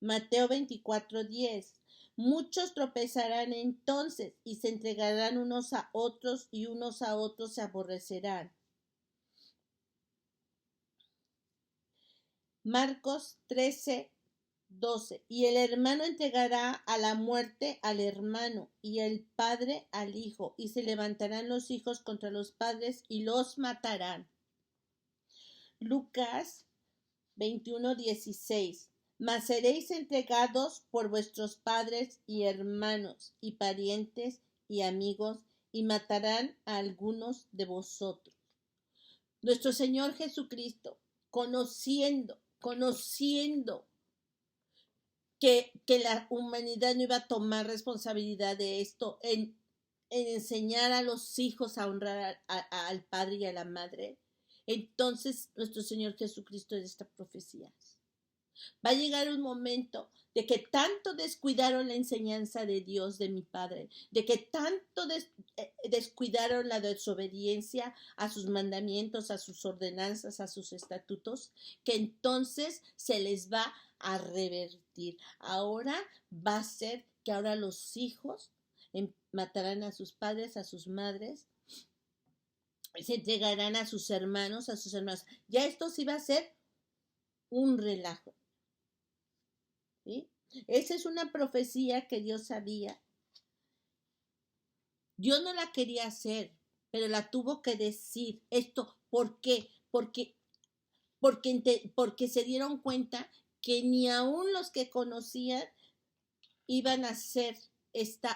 [SPEAKER 1] Mateo 24:10. Muchos tropezarán entonces y se entregarán unos a otros y unos a otros se aborrecerán. Marcos 13:12. Y el hermano entregará a la muerte al hermano y el padre al hijo, y se levantarán los hijos contra los padres y los matarán. Lucas 21:16. Mas seréis entregados por vuestros padres y hermanos y parientes y amigos, y matarán a algunos de vosotros. Nuestro Señor Jesucristo, conociendo que la humanidad no iba a tomar responsabilidad de esto, en enseñar a los hijos a honrar al padre y a la madre, entonces nuestro Señor Jesucristo es esta profecía. Va a llegar un momento de que tanto descuidaron la enseñanza de Dios, de mi Padre, de que tanto descuidaron la desobediencia a sus mandamientos, a sus ordenanzas, a sus estatutos, que entonces se les va a revertir. Ahora va a ser que ahora los hijos matarán a sus padres, a sus madres, se entregarán a sus hermanos, a sus hermanas. Ya esto sí va a ser un relajo. ¿Sí? Esa es una profecía que Dios sabía. Dios no la quería hacer, pero la tuvo que decir. ¿Esto por qué? Porque se dieron cuenta que ni aún los que conocían iban a hacer esto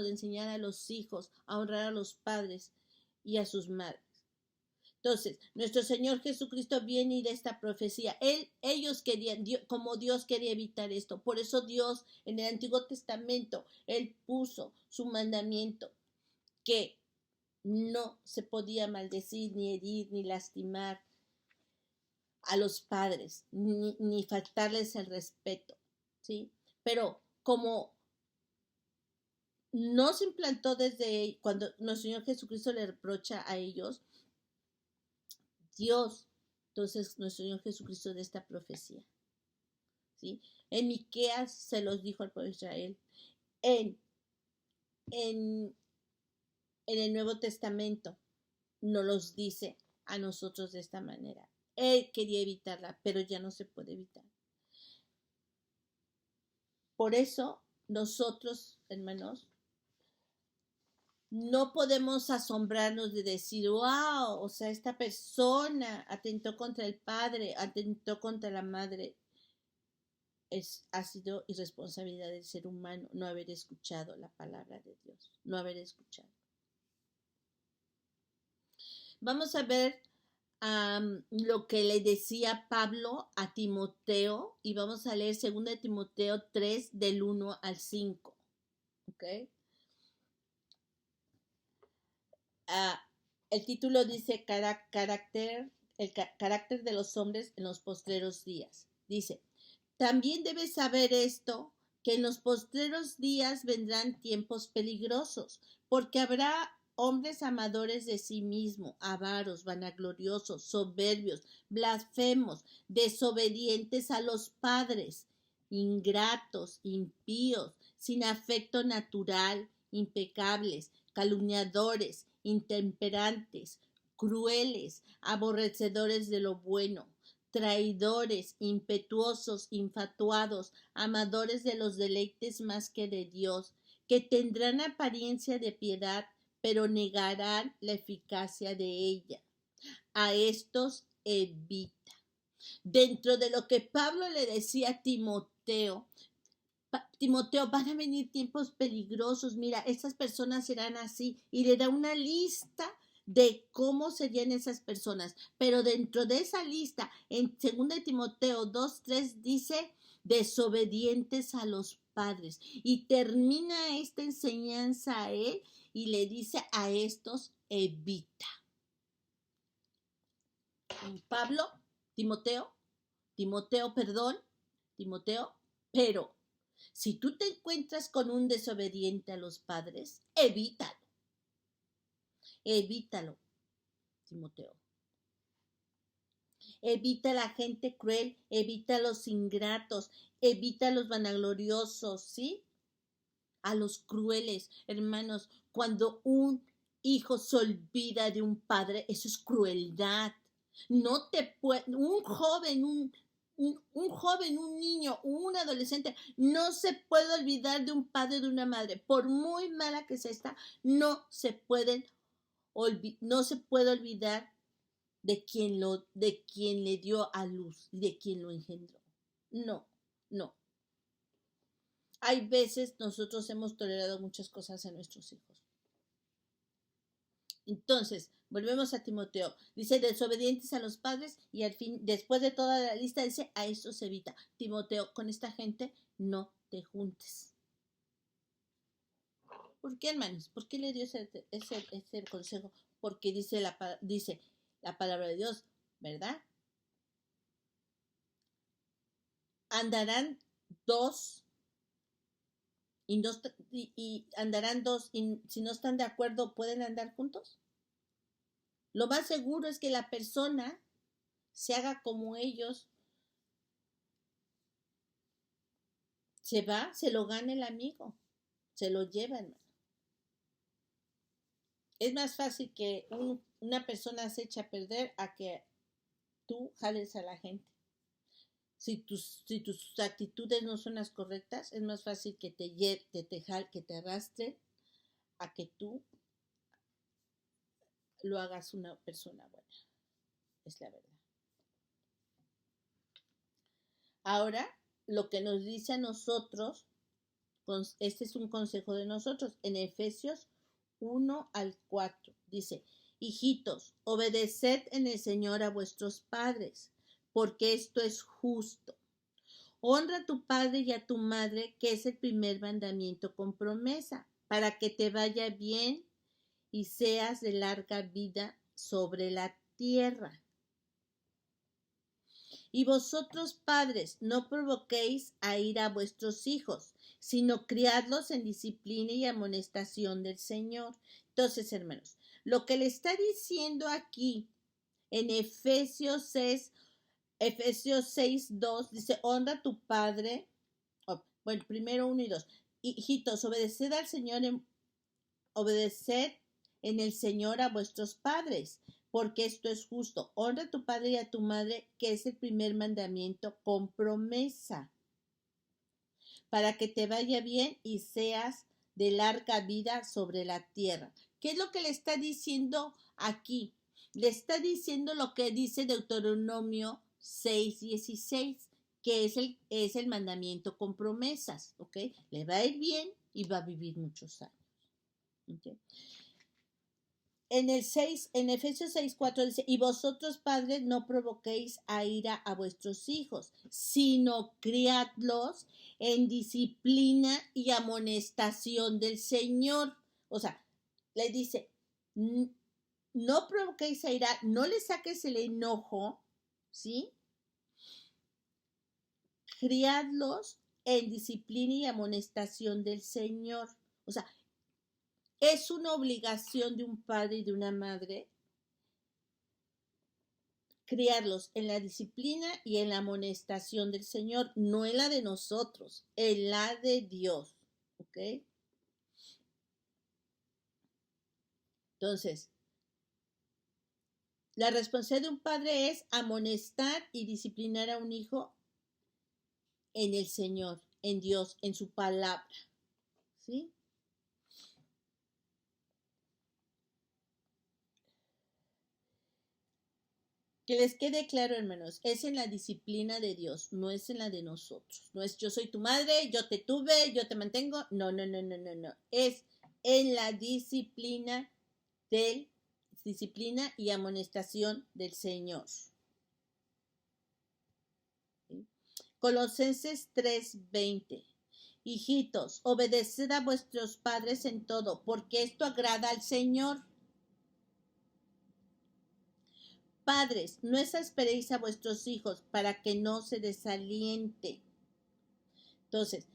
[SPEAKER 1] de enseñar a los hijos a honrar a los padres y a sus madres. Entonces, nuestro Señor Jesucristo viene y da esta profecía. Ellos querían, como Dios quería evitar esto. Por eso Dios en el Antiguo Testamento, Él puso su mandamiento que no se podía maldecir, ni herir, ni lastimar a los padres, ni faltarles el respeto, ¿sí? Pero como no se implantó desde cuando nuestro Señor Jesucristo le reprocha a ellos, Dios, entonces nuestro Señor Jesucristo de esta profecía, ¿sí? En Miqueas se los dijo al pueblo de Israel, en el Nuevo Testamento nos los dice a nosotros de esta manera. Él quería evitarla, pero ya no se puede evitar. Por eso nosotros, hermanos, no podemos asombrarnos de decir, wow, o sea, esta persona atentó contra el padre, atentó contra la madre. Ha sido irresponsabilidad del ser humano no haber escuchado la palabra de Dios, no haber escuchado. Vamos a ver lo que le decía Pablo a Timoteo y vamos a leer 2 Timoteo 3 del 1 al 5. ¿Ok? Ah, el título dice carácter de los hombres en los postreros días. Dice, también debes saber esto, que en los postreros días vendrán tiempos peligrosos, porque habrá hombres amadores de sí mismo, avaros, vanagloriosos, soberbios, blasfemos, desobedientes a los padres, ingratos, impíos, sin afecto natural, impecables, calumniadores, intemperantes, crueles, aborrecedores de lo bueno, traidores, impetuosos, infatuados, amadores de los deleites más que de Dios, que tendrán apariencia de piedad, pero negarán la eficacia de ella. A estos evita. Dentro de lo que Pablo le decía a Timoteo, Timoteo, van a venir tiempos peligrosos, mira, estas personas serán así, y le da una lista de cómo serían esas personas, pero dentro de esa lista, en 2 Timoteo 2:3 dice, desobedientes a los padres, y termina esta enseñanza a él y le dice, a estos evita. Pablo, Timoteo, pero si tú te encuentras con un desobediente a los padres, evítalo, Timoteo. Evita la gente cruel, evita los ingratos, evita los vanagloriosos, ¿sí? A los crueles, hermanos, cuando un hijo se olvida de un padre, eso es crueldad. No te puede, un joven, un niño, un adolescente, no se puede olvidar de un padre o de una madre. Por muy mala que sea esta, no se puede olvidar de quien le dio a luz, de quien lo engendró. No, no. Hay veces nosotros hemos tolerado muchas cosas en nuestros hijos. Entonces, volvemos a Timoteo. Dice, desobedientes a los padres, y al fin, después de toda la lista, dice, a esto se evita. Timoteo, con esta gente no te juntes. ¿Por qué, hermanos? ¿Por qué le dio ese consejo? Porque dice la palabra de Dios, ¿verdad? Andarán dos y andarán dos, y si no están de acuerdo, ¿pueden andar juntos? Lo más seguro es que la persona se haga como ellos, se va, se lo gana el amigo, se lo llevan. Es más fácil que una persona se eche a perder a que tú jales a la gente. Si tus actitudes no son las correctas, es más fácil que te arrastre a que tú lo hagas una persona buena. Es la verdad. Ahora, lo que nos dice a nosotros, este es un consejo de nosotros, en Efesios 1-4, dice, hijitos, obedeced en el Señor a vuestros padres, porque esto es justo. Honra a tu padre y a tu madre, que es el primer mandamiento con promesa, para que te vaya bien y seas de larga vida sobre la tierra. Y vosotros, padres, no provoquéis a ira a vuestros hijos, sino criadlos en disciplina y amonestación del Señor. Entonces, hermanos, lo que le está diciendo aquí en Efesios 6:2, dice, honra a tu padre. Bueno, primero 1 y 2. Hijitos, obedeced al Señor, obedeced en el Señor a vuestros padres, porque esto es justo. Honra a tu padre y a tu madre, que es el primer mandamiento con promesa, para que te vaya bien y seas de larga vida sobre la tierra. ¿Qué es lo que le está diciendo aquí? Le está diciendo lo que dice Deuteronomio 6:16, que es el mandamiento con promesas, ¿ok? Le va a ir bien y va a vivir muchos años. ¿Okay? En Efesios 6:4 dice, y vosotros, padres, no provoquéis a ira a vuestros hijos, sino criadlos en disciplina y amonestación del Señor. O sea, le dice, No provoquéis a ira, no le saques el enojo, ¿sí? Criadlos en disciplina y amonestación del Señor. O sea, es una obligación de un padre y de una madre criarlos en la disciplina y en la amonestación del Señor, no en la de nosotros, en la de Dios, ¿ok? Entonces, la responsabilidad de un padre es amonestar y disciplinar a un hijo en el Señor, en Dios, en su palabra, ¿sí? Que les quede claro, hermanos, es en la disciplina de Dios, no es en la de nosotros. No es yo soy tu madre, yo te tuve, yo te mantengo. No, no, no, no, no, no. Es en la disciplina y amonestación del Señor. ¿Sí? Colosenses 3:20. Hijitos, obedeced a vuestros padres en todo, porque esto agrada al Señor. Padres, no exasperéis a vuestros hijos para que no se desaliente. Entonces,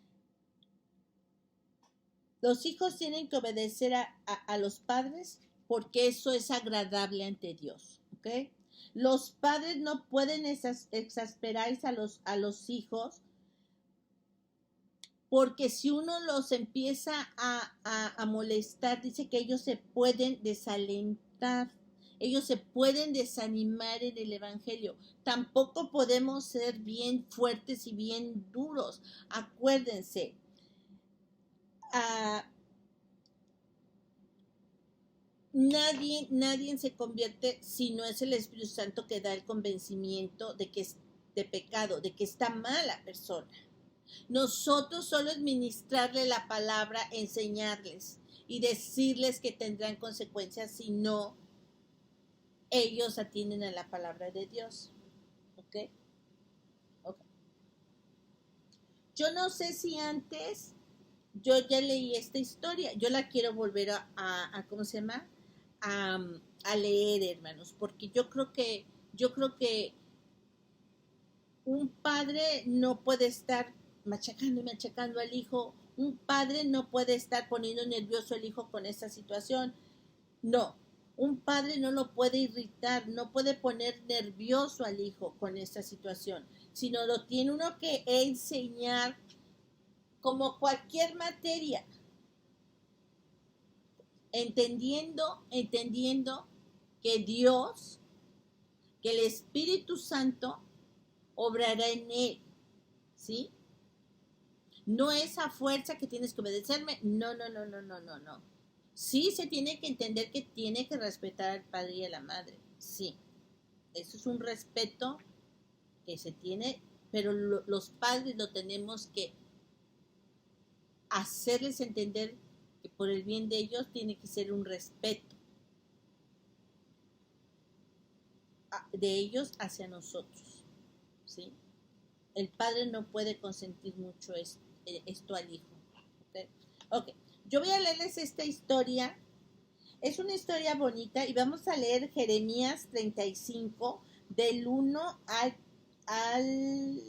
[SPEAKER 1] los hijos tienen que obedecer a los padres porque eso es agradable ante Dios, ¿ok? Los padres no pueden exasperar a los hijos porque si uno los empieza a molestar, dice que ellos se pueden desalentar, ellos se pueden desanimar en el Evangelio. Tampoco podemos ser bien fuertes y bien duros. Acuérdense, nadie se convierte si no es el Espíritu Santo que da el convencimiento de que es de pecado, de que está mal la persona. Nosotros solo es ministrarle la palabra, enseñarles y decirles que tendrán consecuencias si no ellos atienden a la palabra de Dios. ¿Ok? Ok. Yo no sé si antes yo ya leí esta historia, yo la quiero volver a ¿cómo se llama? A leer, hermanos, porque yo creo que un padre no puede estar machacando y machacando al hijo, un padre no puede estar poniendo nervioso al hijo con esta situación. No, un padre no lo puede irritar, no puede poner nervioso al hijo con esta situación, sino lo tiene uno que enseñar como cualquier materia, entendiendo que Dios, que el Espíritu Santo obrará en él, ¿sí? No es a fuerza que tienes que obedecerme, no, no, no, no, no, no, no. Sí se tiene que entender que tiene que respetar al padre y a la madre, sí. Eso es un respeto que se tiene, pero los padres lo tenemos que hacerles entender que por el bien de ellos tiene que ser un respeto de ellos hacia nosotros, ¿sí? El padre no puede consentir mucho esto al hijo. ¿Okay? Ok, yo voy a leerles esta historia. Es una historia bonita y vamos a leer Jeremías 35 del 1 al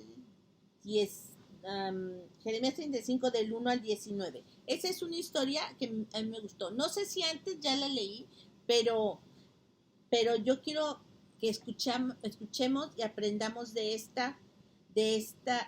[SPEAKER 1] 10. Jeremías 35 del 1 al 19. Esa es una historia que a mí me gustó. No sé si antes ya la leí, pero, pero yo quiero que escuchemos y aprendamos de esta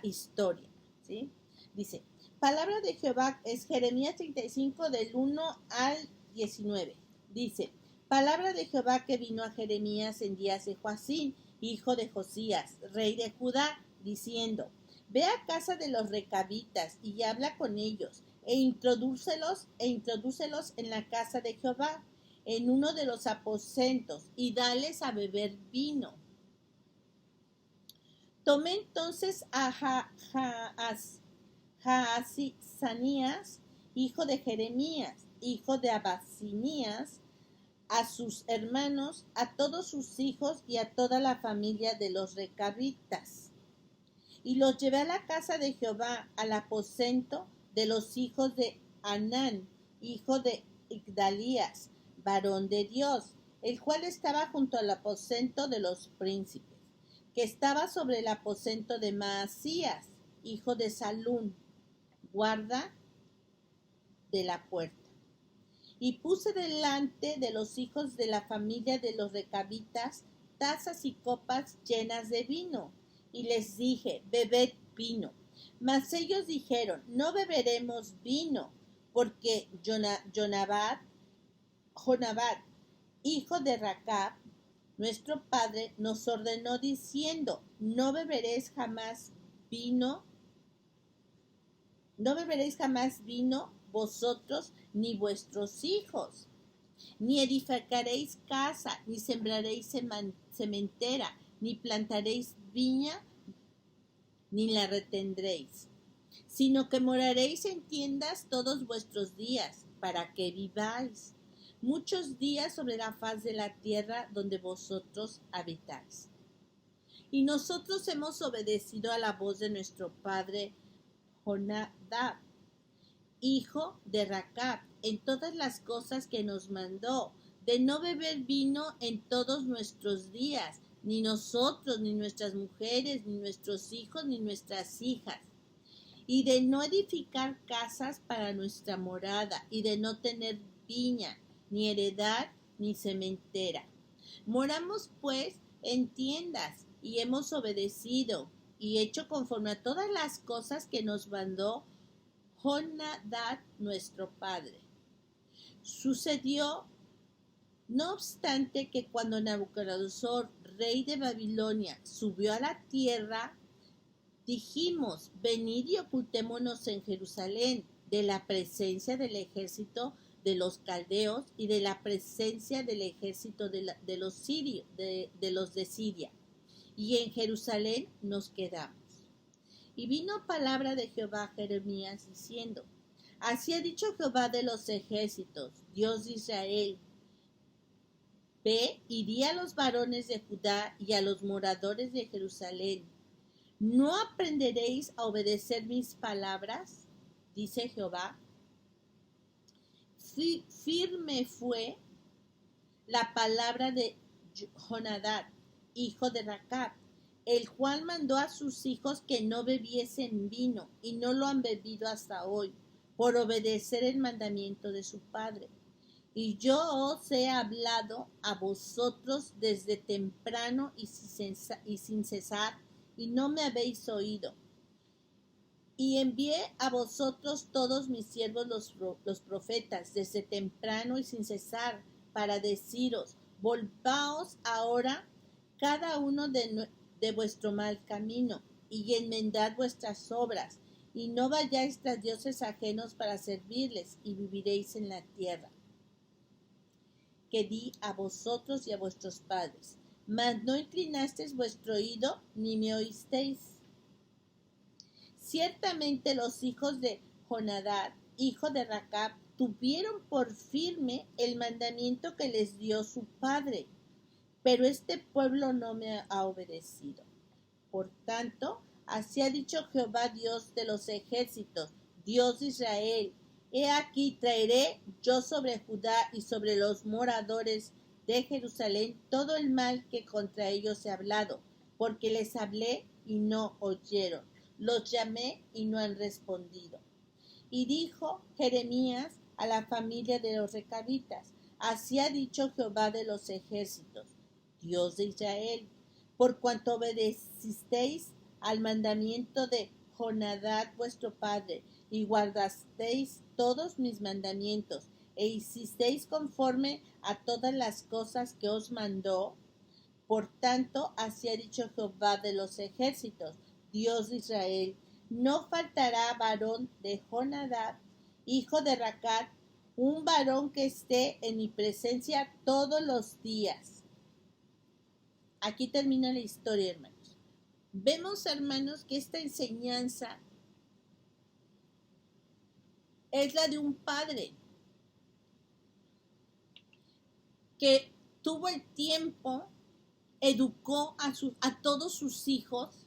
[SPEAKER 1] historia, ¿sí? Dice, palabra de Jehová es Jeremías 35 del 1 al 19. Dice, palabra de Jehová que vino a Jeremías en días de Joacín, hijo de Josías, rey de Judá, diciendo, ve a casa de los recabitas y habla con ellos, e introdúcelos en la casa de Jehová, en uno de los aposentos, y dales a beber vino. Tomé entonces a Jaasizanías, hijo de Jeremías, hijo de Abasinías, a sus hermanos, a todos sus hijos y a toda la familia de los recabitas. Y los llevé a la casa de Jehová, al aposento de los hijos de Anán, hijo de Igdalías, varón de Dios, el cual estaba junto al aposento de los príncipes, que estaba sobre el aposento de Maasías, hijo de Salún, guarda de la puerta. Y puse delante de los hijos de la familia de los recabitas tazas y copas llenas de vino, y les dije, bebed vino. Mas ellos dijeron, no beberemos vino, porque Jonabad, hijo de Racab, nuestro padre, nos ordenó diciendo, no beberéis jamás vino vosotros ni vuestros hijos, ni edificaréis casa, ni sembraréis sementera, ni plantaréis viña, ni la retendréis, sino que moraréis en tiendas todos vuestros días, para que viváis muchos días sobre la faz de la tierra donde vosotros habitáis. Y nosotros hemos obedecido a la voz de nuestro padre Jonadab, hijo de Racab, en todas las cosas que nos mandó, de no beber vino en todos nuestros días, ni nosotros, ni nuestras mujeres, ni nuestros hijos, ni nuestras hijas, y de no edificar casas para nuestra morada, y de no tener viña, ni heredad, ni sementera. Moramos pues en tiendas, y hemos obedecido, y hecho conforme a todas las cosas que nos mandó Jonadab nuestro padre. Sucedió, no obstante, que cuando Nabucodonosor, rey de Babilonia, subió a la tierra, dijimos, venid y ocultémonos en Jerusalén de la presencia del ejército de los caldeos y de la presencia del ejército de los sirios, de los de Siria. Y en Jerusalén nos quedamos. Y vino palabra de Jehová a Jeremías diciendo, así ha dicho Jehová de los ejércitos, Dios de Israel, ve y di a los varones de Judá y a los moradores de Jerusalén, ¿no aprenderéis a obedecer mis palabras? Dice Jehová. Firme fue la palabra de Jonadab, hijo de Racab, el cual mandó a sus hijos que no bebiesen vino, y no lo han bebido hasta hoy, por obedecer el mandamiento de su padre. Y yo os he hablado a vosotros desde temprano y sin cesar, y no me habéis oído. Y envié a vosotros todos mis siervos los profetas, desde temprano y sin cesar, para deciros, volvaos ahora cada uno de vuestro mal camino, y enmendad vuestras obras, y no vayáis tras dioses ajenos para servirles, y viviréis en la tierra que di a vosotros y a vuestros padres. Mas no inclinasteis vuestro oído, ni me oísteis. Ciertamente los hijos de Jonadab, hijo de Racab, tuvieron por firme el mandamiento que les dio su padre, pero este pueblo no me ha obedecido. Por tanto, así ha dicho Jehová, Dios de los ejércitos, Dios de Israel, he aquí traeré yo sobre Judá y sobre los moradores de Jerusalén todo el mal que contra ellos he hablado, porque les hablé y no oyeron, los llamé y no han respondido. Y dijo Jeremías a la familia de los recabitas, así ha dicho Jehová de los ejércitos, Dios de Israel, por cuanto obedecisteis al mandamiento de Jonadab vuestro padre, y guardasteis todos mis mandamientos, e hicisteis conforme a todas las cosas que os mandó. Por tanto, así ha dicho Jehová de los ejércitos, Dios de Israel, no faltará varón de Jonadab, hijo de Racab, un varón que esté en mi presencia todos los días. Aquí termina la historia, hermanos. Vemos, hermanos, que esta enseñanza es la de un padre que tuvo el tiempo, educó a todos sus hijos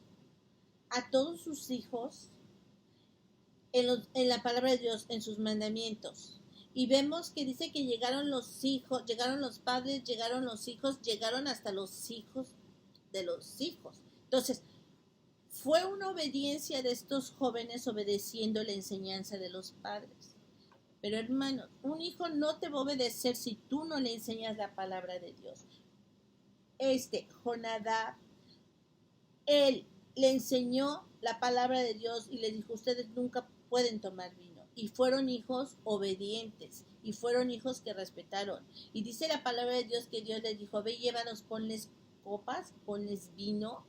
[SPEAKER 1] en la palabra de Dios, en sus mandamientos. Y vemos que dice que llegaron los hijos, llegaron los padres, llegaron los hijos, llegaron hasta los hijos de los hijos. Entonces, fue una obediencia de estos jóvenes obedeciendo la enseñanza de los padres. Pero hermanos, un hijo no te va a obedecer si tú no le enseñas la palabra de Dios. Jonadab, él le enseñó la palabra de Dios y le dijo, ustedes nunca pueden tomar vino. Y fueron hijos obedientes, y fueron hijos que respetaron. Y dice la palabra de Dios que Dios les dijo, ve, llévanos, ponles copas, ponles vino,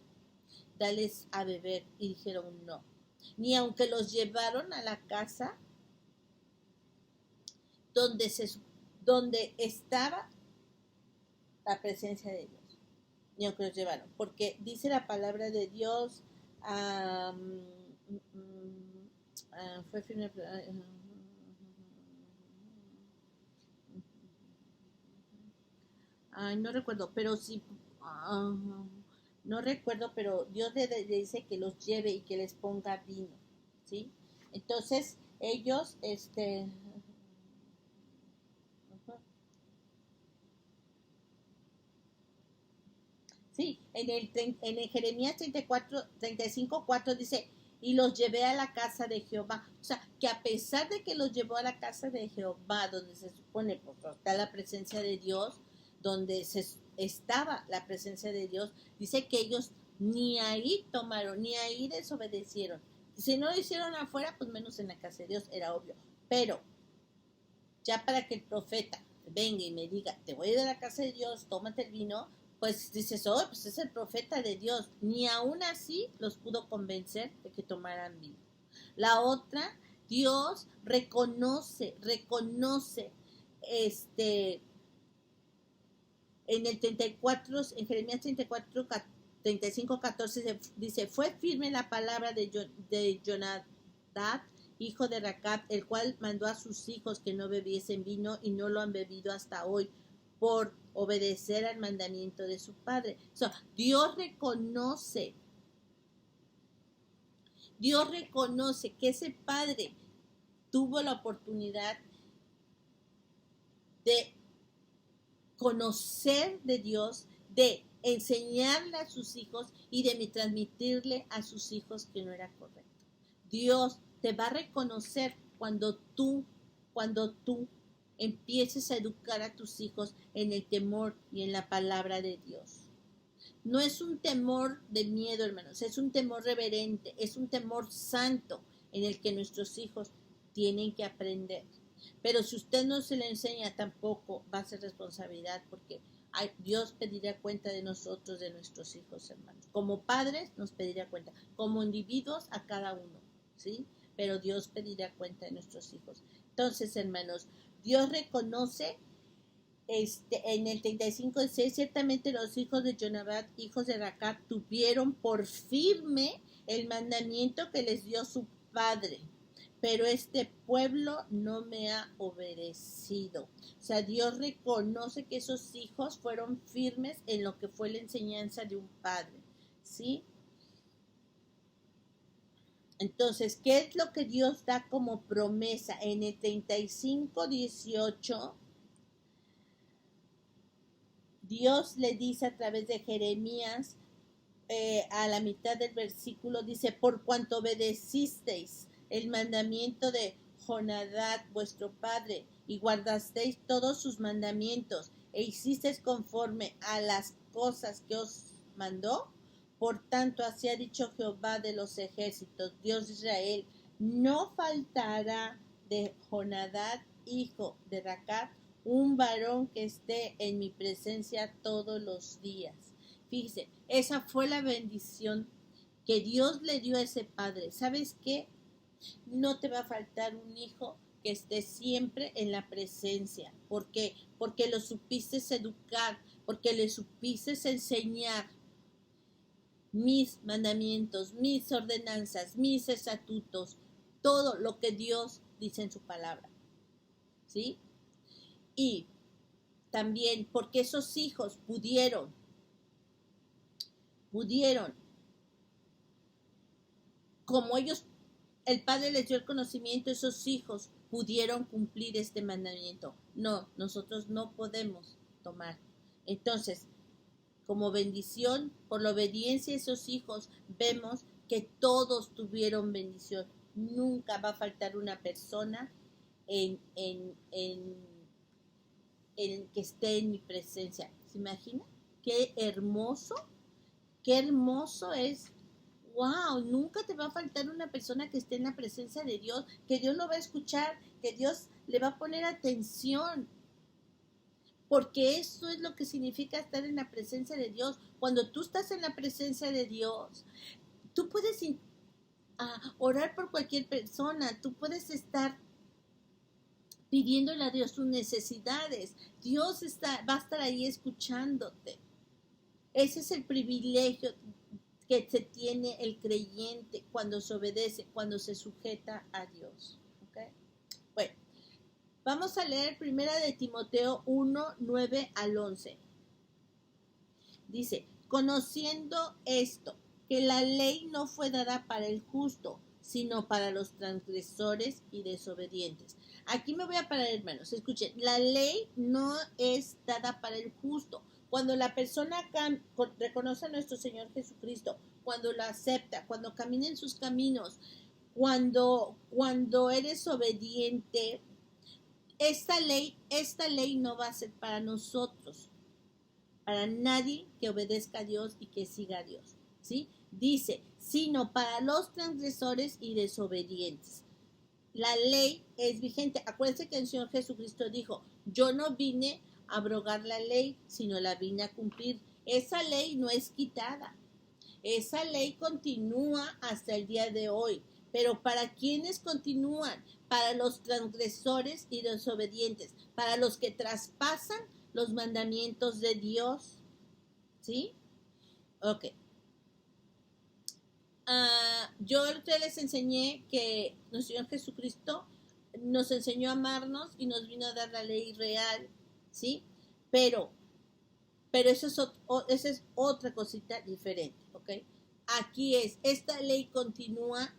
[SPEAKER 1] dales a beber. Y dijeron no. Ni aunque los llevaron a la casa donde estaba la presencia de Dios. Ni aunque los llevaron. Porque dice la palabra de Dios, fue firme. No recuerdo, pero sí. No recuerdo, pero Dios le dice que los lleve y que les ponga vino, ¿sí? Entonces, ellos, sí, en el Jeremías 35:4 dice, y los llevé a la casa de Jehová. O sea, que a pesar de que los llevó a la casa de Jehová, donde se supone, pues, está la presencia de Dios, donde estaba la presencia de Dios, dice que ellos ni ahí tomaron, ni ahí desobedecieron. Si no lo hicieron afuera, pues menos en la casa de Dios, era obvio. Pero, ya para que el profeta venga y me diga, te voy a ir a la casa de Dios, tómate el vino, pues dices, oh, pues es el profeta de Dios. Ni aún así los pudo convencer de que tomaran vino. La otra, Dios reconoce, en el 34, en Jeremías 34, 35, 14, dice, fue firme la palabra de Jonadab, hijo de Racab, el cual mandó a sus hijos que no bebiesen vino y no lo han bebido hasta hoy, por obedecer al mandamiento de su padre. Dios reconoce que ese padre tuvo la oportunidad de conocer de Dios, de enseñarle a sus hijos y de transmitirle a sus hijos que no era correcto. Dios te va a reconocer cuando tú empieces a educar a tus hijos en el temor y en la palabra de Dios. No es un temor de miedo, hermanos, es un temor reverente, es un temor santo en el que nuestros hijos tienen que aprender. Pero si usted no se le enseña, tampoco va a ser responsabilidad, porque Dios pedirá cuenta de nosotros, de nuestros hijos, hermanos. Como padres nos pedirá cuenta, como individuos a cada uno, ¿sí? Pero Dios pedirá cuenta de nuestros hijos. Entonces, hermanos, Dios reconoce en el 35:6, ciertamente los hijos de Jonadab, hijos de Racab, tuvieron por firme el mandamiento que les dio su padre, pero este pueblo no me ha obedecido. O sea, Dios reconoce que esos hijos fueron firmes en lo que fue la enseñanza de un padre, ¿sí? Entonces, ¿qué es lo que Dios da como promesa? En el 35:18, Dios le dice a través de Jeremías, a la mitad del versículo, dice, por cuanto obedecisteis el mandamiento de Jonadab vuestro padre, y guardasteis todos sus mandamientos, e hicisteis conforme a las cosas que os mandó, por tanto, así ha dicho Jehová de los ejércitos, Dios de Israel, no faltará de Jonadab, hijo de Racab, un varón que esté en mi presencia todos los días. Fíjese, esa fue la bendición que Dios le dio a ese padre. ¿Sabes qué? No te va a faltar un hijo que esté siempre en la presencia. ¿Por qué? Porque lo supiste educar, porque le supiste enseñar mis mandamientos, mis ordenanzas, mis estatutos, todo lo que Dios dice en su palabra. ¿Sí? Y también porque esos hijos pudieron, como ellos el Padre les dio el conocimiento, esos hijos pudieron cumplir este mandamiento. No, nosotros no podemos tomar. Entonces, como bendición, por la obediencia de esos hijos, vemos que todos tuvieron bendición. Nunca va a faltar una persona en que esté en mi presencia. ¿Se imagina? Qué hermoso es. Wow, nunca te va a faltar una persona que esté en la presencia de Dios, que Dios lo va a escuchar, que Dios le va a poner atención, porque eso es lo que significa estar en la presencia de Dios. Cuando tú estás en la presencia de Dios, tú puedes orar por cualquier persona, tú puedes estar pidiéndole a Dios sus necesidades. Dios va a estar ahí escuchándote. Ese es el privilegio que se tiene el creyente cuando se obedece, cuando se sujeta a Dios. ¿Okay? Bueno, vamos a leer primera de Timoteo 1, 9 al 11. Dice, conociendo esto, que la ley no fue dada para el justo, sino para los transgresores y desobedientes. Aquí me voy a parar, hermanos. Escuchen, la ley no es dada para el justo. Cuando la persona reconoce a nuestro Señor Jesucristo, cuando lo acepta, cuando camina en sus caminos, cuando eres obediente, esta ley no va a ser para nosotros, para nadie que obedezca a Dios y que siga a Dios, ¿sí? Dice, sino para los transgresores y desobedientes. La ley es vigente. Acuérdense que el Señor Jesucristo dijo, yo no vine a abrogar la ley, sino la vine a cumplir. Esa ley no es quitada. Esa ley continúa hasta el día de hoy. Pero ¿para quiénes continúan? Para los transgresores y desobedientes, para los que traspasan los mandamientos de Dios. ¿Sí? Ok. Yo les enseñé que nuestro Señor Jesucristo nos enseñó a amarnos y nos vino a dar la ley real, ¿sí? Pero eso es otra cosita diferente, ¿ok? Aquí esta ley continúa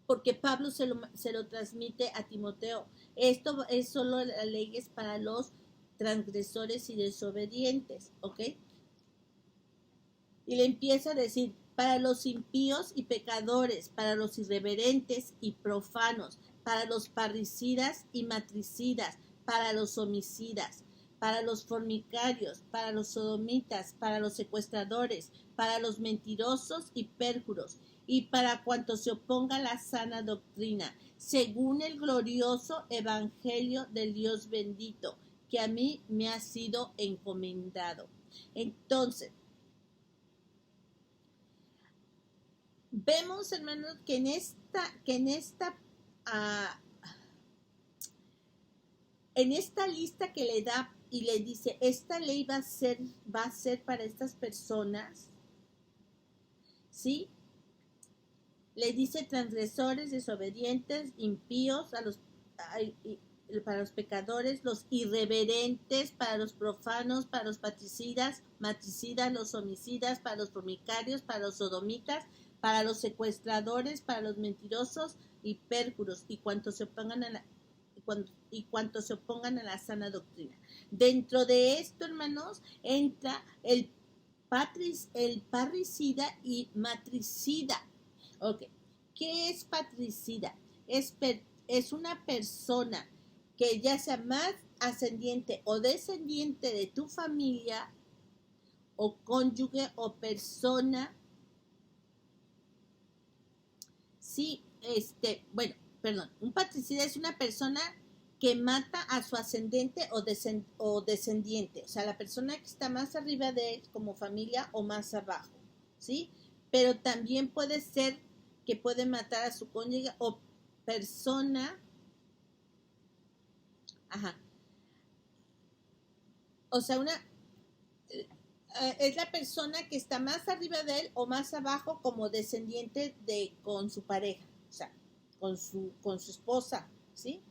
[SPEAKER 1] porque Pablo se lo transmite a Timoteo. Esto es solo la ley es para los transgresores y desobedientes, ¿ok? Y le empieza a decir, para los impíos y pecadores, para los irreverentes y profanos, para los parricidas y matricidas, para los homicidas, para los fornicarios, para los sodomitas, para los secuestradores, para los mentirosos y pérjuros, y para cuantos se oponga a la sana doctrina, según el glorioso evangelio del Dios bendito, que a mí me ha sido encomendado. Entonces, vemos, hermanos, que en esta lista que le da y le dice, esta ley va a ser para estas personas, ¿sí? Le dice transgresores, desobedientes, impíos, para los pecadores, los irreverentes, para los profanos, para los matricidas, los homicidas, para los fornicarios, para los sodomitas, para los secuestradores, para los mentirosos y pérjuros, y cuantos se opongan a la sana doctrina. Dentro de esto, hermanos, entra el parricida y matricida. Ok, ¿qué es patricida? Es una persona que ya sea más ascendiente o descendiente de tu familia, o cónyuge o persona. Sí, un patricida es una persona que mata a su ascendente o descendiente, o sea, la persona que está más arriba de él como familia o más abajo, ¿sí? Pero también puede ser que puede matar a su cónyuge o persona, o sea, es la persona que está más arriba de él o más abajo como descendiente con su pareja, o sea, con su esposa, ¿sí?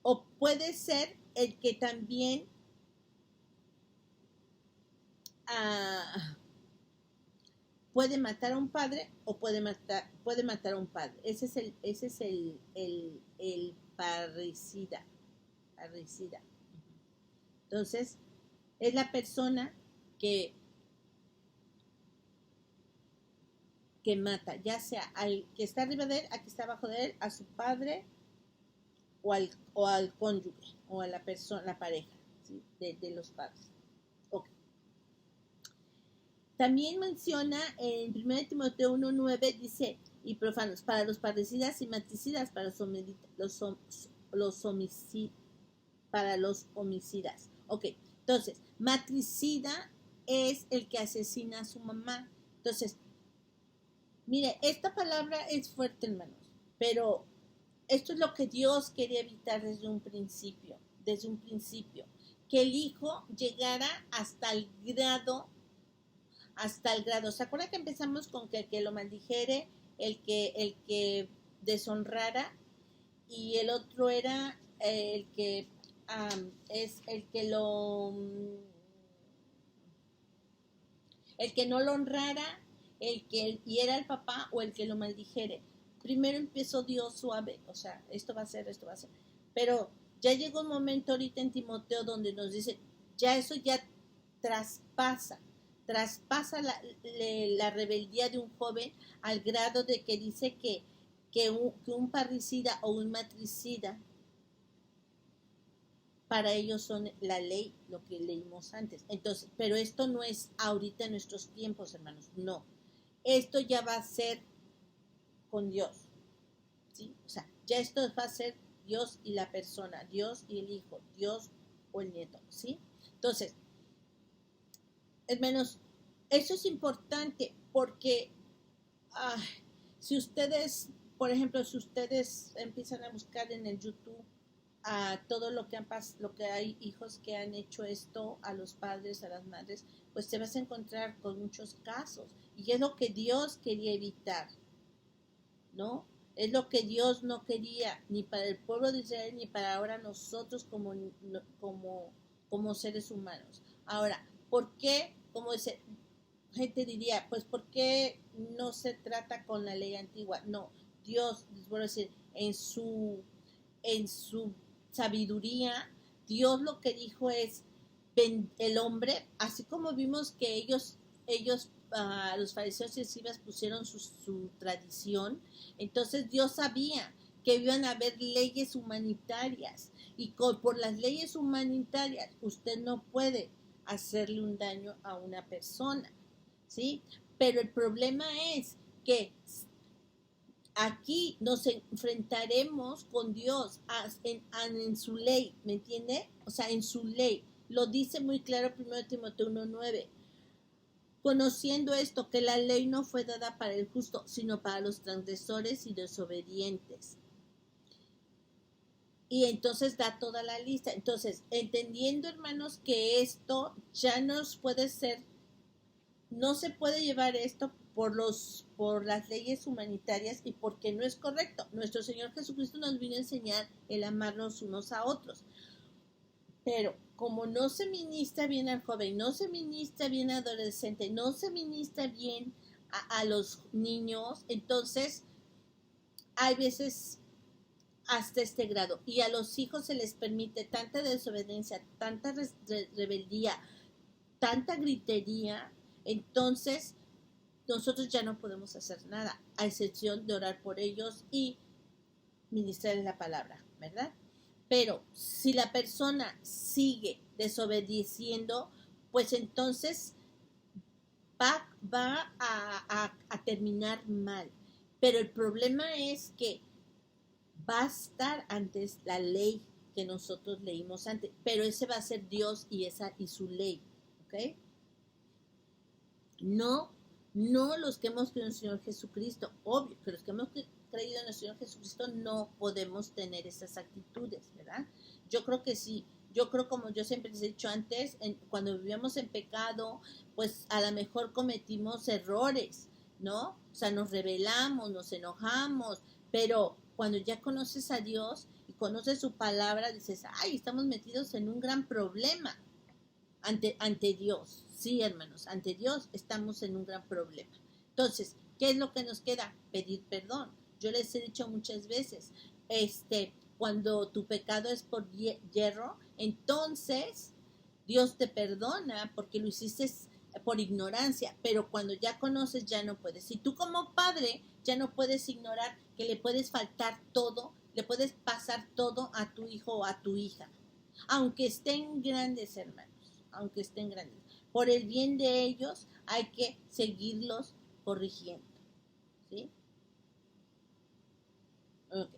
[SPEAKER 1] O puede ser el que también puede matar a un padre o puede matar a un padre. Ese es el parricida. Parricida. Entonces, es la persona que, que mata, ya sea al que está arriba de él, al que está abajo de él, a su padre o al cónyuge, o a la persona, la pareja, ¿sí? de los padres. Okay. También menciona en 1 Timoteo 1:9, dice, y profanos, para los parricidas y matricidas, para para los homicidas. Ok, entonces, matricida es el que asesina a su mamá. Entonces, mire, esta palabra es fuerte, hermanos, pero esto es lo que Dios quería evitar desde un principio, que el hijo llegara hasta el grado, ¿se acuerdan que empezamos con que el que lo maldijere, el que deshonrara, y el otro era el que es el que no lo honrara, el que hiera al papá o el que lo maldijere? Primero empezó Dios suave, o sea, esto va a ser. Pero ya llegó un momento ahorita en Timoteo donde nos dice, ya eso ya traspasa la rebeldía de un joven al grado de que dice que un parricida o un matricida para ellos son la ley, lo que leímos antes. Entonces, pero esto no es ahorita en nuestros tiempos, hermanos, no. Esto ya va a ser con Dios, ¿sí? O sea, ya esto va a ser Dios y la persona, Dios y el hijo, Dios o el nieto, ¿sí? Entonces, hermanos, eso es importante porque si ustedes, por ejemplo, si ustedes empiezan a buscar en el YouTube a todo lo que hay hijos que han hecho esto a los padres, a las madres, pues te vas a encontrar con muchos casos. Y es lo que Dios quería evitar, ¿no? Es lo que Dios no quería, ni para el pueblo de Israel, ni para ahora nosotros como seres humanos. Ahora, ¿por qué? Como dice, gente diría, pues ¿por qué no se trata con la ley antigua? No, Dios, les voy a decir, en su sabiduría, Dios lo que dijo es, el hombre, así como vimos que ellos los fariseos y escribas pusieron su tradición, entonces Dios sabía que iban a haber leyes humanitarias y por las leyes humanitarias usted no puede hacerle un daño a una persona, ¿sí? Pero el problema es que aquí nos enfrentaremos con Dios en su ley, ¿me entiende? O sea, en su ley. Lo dice muy claro 1 Timoteo 1:9. Conociendo esto, que la ley no fue dada para el justo, sino para los transgresores y desobedientes. Y entonces da toda la lista. Entonces, entendiendo, hermanos, que esto ya nos puede ser, no se puede llevar esto por las leyes humanitarias y porque no es correcto. Nuestro Señor Jesucristo nos vino a enseñar el amarnos unos a otros. Pero como no se ministra bien al joven, no se ministra bien al adolescente, no se ministra bien a los niños, entonces hay veces hasta este grado. Y a los hijos se les permite tanta desobediencia, tanta rebeldía, tanta gritería, entonces nosotros ya no podemos hacer nada, a excepción de orar por ellos y ministrarles la palabra, ¿verdad? Pero si la persona sigue desobedeciendo, pues entonces va a terminar mal. Pero el problema es que va a estar antes la ley que nosotros leímos antes, pero ese va a ser Dios y su ley, ¿ok? No los que hemos creído en el Señor Jesucristo, obvio, que los que hemos creído en el Señor Jesucristo no podemos tener esas actitudes, ¿verdad? Yo creo que sí, yo creo, como yo siempre les he dicho antes, cuando vivíamos en pecado, pues a lo mejor cometimos errores, ¿no? O sea, nos rebelamos, nos enojamos, pero cuando ya conoces a Dios y conoces su palabra, dices, ay, estamos metidos en un gran problema ante Dios. Sí, hermanos, ante Dios estamos en un gran problema. Entonces, ¿qué es lo que nos queda? Pedir perdón. Yo les he dicho muchas veces, cuando tu pecado es por hierro, entonces Dios te perdona porque lo hiciste por ignorancia, pero cuando ya conoces ya no puedes. Si tú como padre ya no puedes ignorar que le puedes faltar todo, le puedes pasar todo a tu hijo o a tu hija, aunque estén grandes, hermanos, aunque estén grandes. Por el bien de ellos hay que seguirlos corrigiendo, ¿sí? Ok.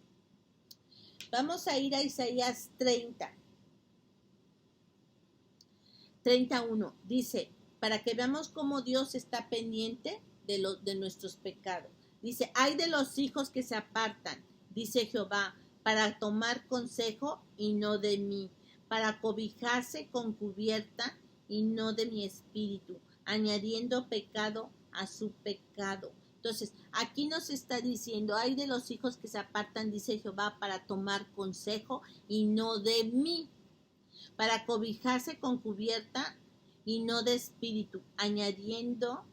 [SPEAKER 1] Vamos a ir a Isaías 31. Dice, para que veamos cómo Dios está pendiente de nuestros pecados. Dice, hay de los hijos que se apartan, dice Jehová, para tomar consejo y no de mí, para cobijarse con cubierta y no de mi espíritu, añadiendo pecado a su pecado. Entonces, aquí nos está diciendo, hay de los hijos que se apartan, dice Jehová, para tomar consejo y no de mí, para cobijarse con cubierta y no de espíritu, añadiendo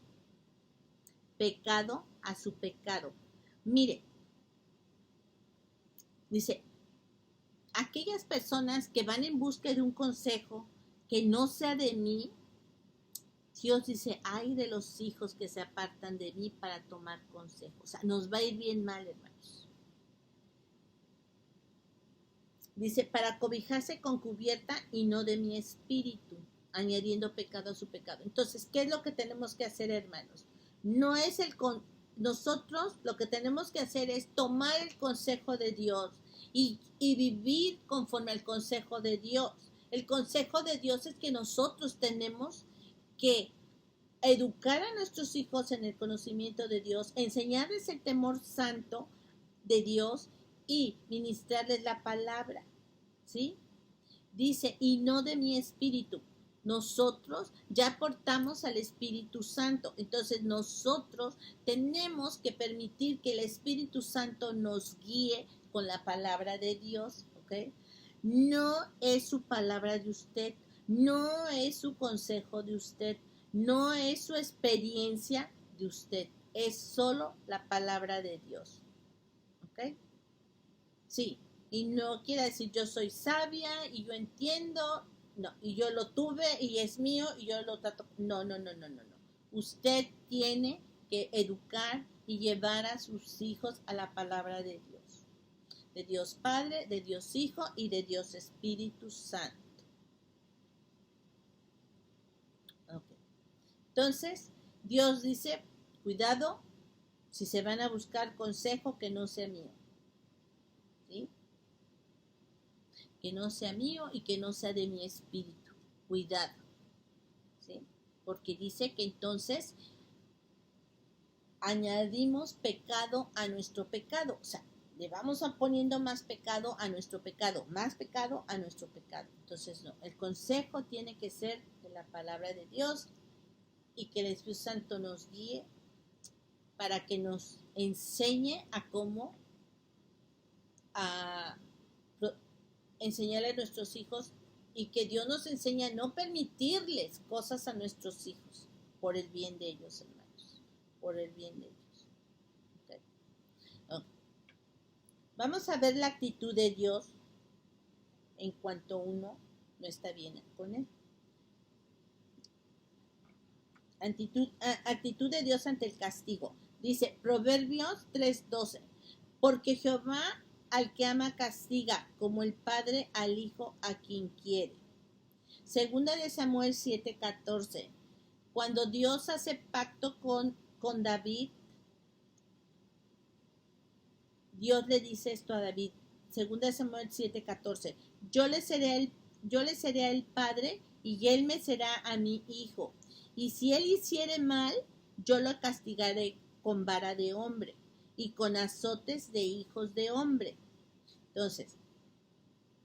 [SPEAKER 1] pecado a su pecado. Mire, dice, aquellas personas que van en busca de un consejo que no sea de mí, Dios dice, ay de los hijos que se apartan de mí para tomar consejo. O sea, nos va a ir bien mal, hermanos. Dice, para cobijarse con cubierta y no de mi espíritu, añadiendo pecado a su pecado. Entonces, ¿qué es lo que tenemos que hacer, hermanos? No es nosotros lo que tenemos que hacer es tomar el consejo de Dios y vivir conforme al consejo de Dios. El consejo de Dios es que nosotros tenemos que educar a nuestros hijos en el conocimiento de Dios, enseñarles el temor santo de Dios y ministrarles la palabra, ¿sí? Dice, y no de mi espíritu. Nosotros ya portamos al Espíritu Santo, entonces nosotros tenemos que permitir que el Espíritu Santo nos guíe con la palabra de Dios, ¿ok? No es su palabra de usted, no es su consejo de usted, no es su experiencia de usted, es solo la palabra de Dios, ¿ok? Sí, y no quiere decir yo soy sabia y yo entiendo, no, y yo lo tuve y es mío y yo lo trato. No, no, no, no, no, no. Usted tiene que educar y llevar a sus hijos a la palabra de Dios Padre, de Dios Hijo y de Dios Espíritu Santo. Okay. Entonces, Dios dice, cuidado, si se van a buscar consejo que no sea mío, ¿sí? Que no sea mío y que no sea de mi espíritu. Cuidado, ¿sí? Porque dice que entonces añadimos pecado a nuestro pecado. O sea, le vamos a poniendo más pecado a nuestro pecado, más pecado a nuestro pecado. Entonces, no, el consejo tiene que ser de la palabra de Dios y que el Espíritu Santo nos guíe para que nos enseñe a cómo enseñarle a nuestros hijos y que Dios nos enseñe a no permitirles cosas a nuestros hijos por el bien de ellos, hermanos, por el bien de ellos. Okay. Okay. Vamos a ver la actitud de Dios en cuanto uno no está bien con él. Actitud de Dios ante el castigo. Dice Proverbios 3:12, porque Jehová al que ama castiga, como el padre al hijo a quien quiere. Segunda de Samuel 7:14, cuando Dios hace pacto con David, Dios le dice esto a David. Segunda de Samuel 7:14, yo le seré el padre y él me será a mi hijo. Y si él hiciere mal, yo lo castigaré con vara de hombre y con azotes de hijos de hombre. Entonces,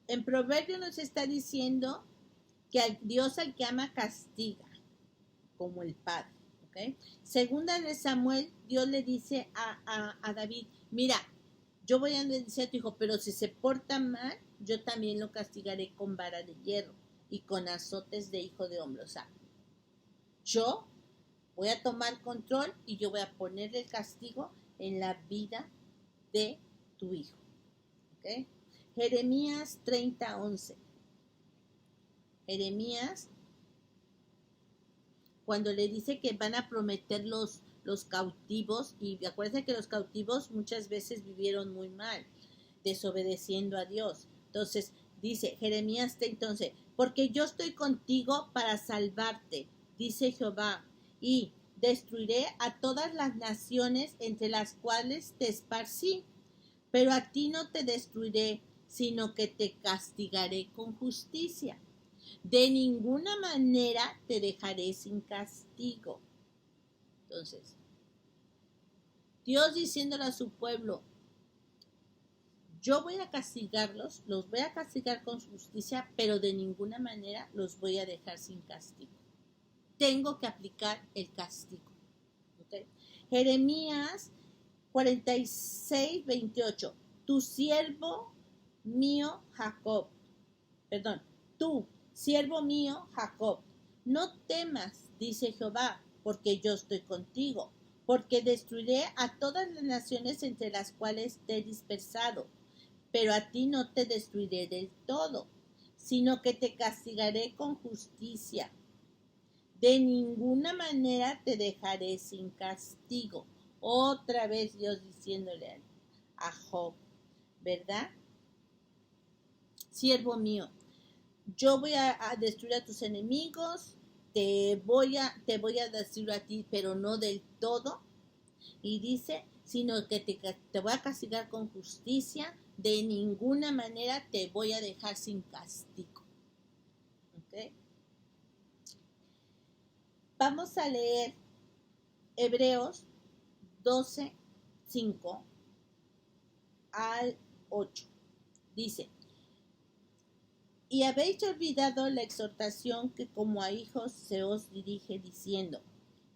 [SPEAKER 1] en Proverbio nos está diciendo que Dios al que ama castiga, como el padre. ¿Okay? Segunda de Samuel, Dios le dice a David, mira, yo voy a bendecir a tu hijo, pero si se porta mal, yo también lo castigaré con vara de hierro y con azotes de hijo de hombre. O sea, yo Voy a tomar control y yo voy a ponerle el castigo en la vida de tu hijo. ¿Okay? Jeremías 30:11. Jeremías, cuando le dice que van a prometer los cautivos, y acuérdense que los cautivos muchas veces vivieron muy mal, desobedeciendo a Dios. Entonces, dice Jeremías 30:11, porque yo estoy contigo para salvarte, dice Jehová, y destruiré a todas las naciones entre las cuales te esparcí, pero a ti no te destruiré, sino que te castigaré con justicia. De ninguna manera te dejaré sin castigo. Entonces, Dios diciéndole a su pueblo, yo voy a castigarlos, los voy a castigar con justicia, pero de ninguna manera los voy a dejar sin castigo. Tengo que aplicar el castigo. ¿Okay? Jeremías 46:28. Tu siervo mío Jacob, perdón, tú, siervo mío Jacob, no temas, dice Jehová, porque yo estoy contigo, porque destruiré a todas las naciones entre las cuales te he dispersado, pero a ti no te destruiré del todo, sino que te castigaré con justicia. De ninguna manera te dejaré sin castigo. Otra vez Dios diciéndole a Job, ¿verdad? Siervo mío, yo voy a destruir a tus enemigos, te voy a destruir a ti, pero no del todo. Y dice, sino que te voy a castigar con justicia, de ninguna manera te voy a dejar sin castigo. ¿Okay? Vamos a leer Hebreos 12:5 al 8. Dice, y habéis olvidado la exhortación que como a hijos se os dirige diciendo,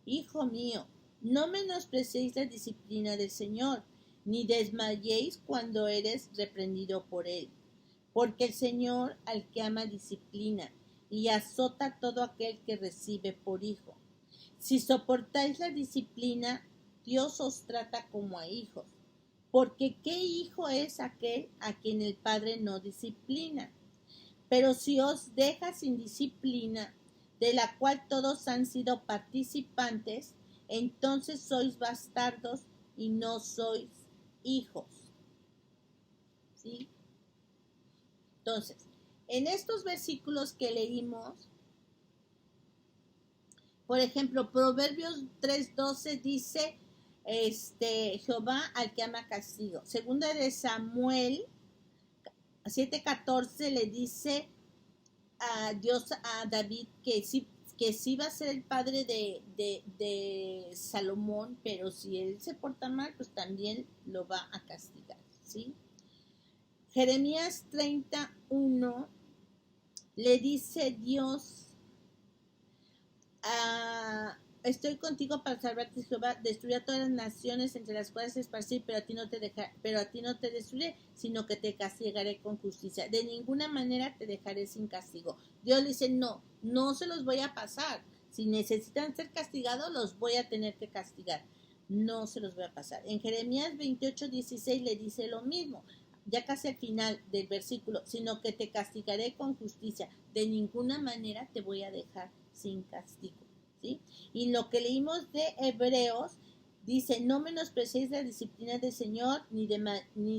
[SPEAKER 1] hijo mío, no menospreciéis la disciplina del Señor, ni desmayéis cuando eres reprendido por él, porque el Señor al que ama disciplina y azota a todo aquel que recibe por hijo. Si soportáis la disciplina, Dios os trata como a hijos, porque ¿qué hijo es aquel a quien el Padre no disciplina? Pero si os deja sin disciplina, de la cual todos han sido participantes, entonces sois bastardos y no sois hijos. ¿Sí? Entonces, en estos versículos que leímos, por ejemplo, Proverbios 3:12 dice, Jehová al que ama castigo. Segunda de Samuel 7:14 le dice a Dios a David que sí va a ser el padre de Salomón, pero si él se porta mal, pues también lo va a castigar, ¿sí? Jeremías 31 le dice Dios, estoy contigo para salvarte, Jehová, destruir a todas las naciones entre las cuales esparcí, pero a ti no te destruiré, sino que te castigaré con justicia. De ninguna manera te dejaré sin castigo. Dios le dice, no se los voy a pasar. Si necesitan ser castigados, los voy a tener que castigar. No se los voy a pasar. En Jeremías 28:16 le dice lo mismo, ya casi al final del versículo, sino que te castigaré con justicia. De ninguna manera te voy a dejar sin castigo. ¿Sí? Y lo que leímos de Hebreos dice, no menospreciéis la disciplina del Señor, ni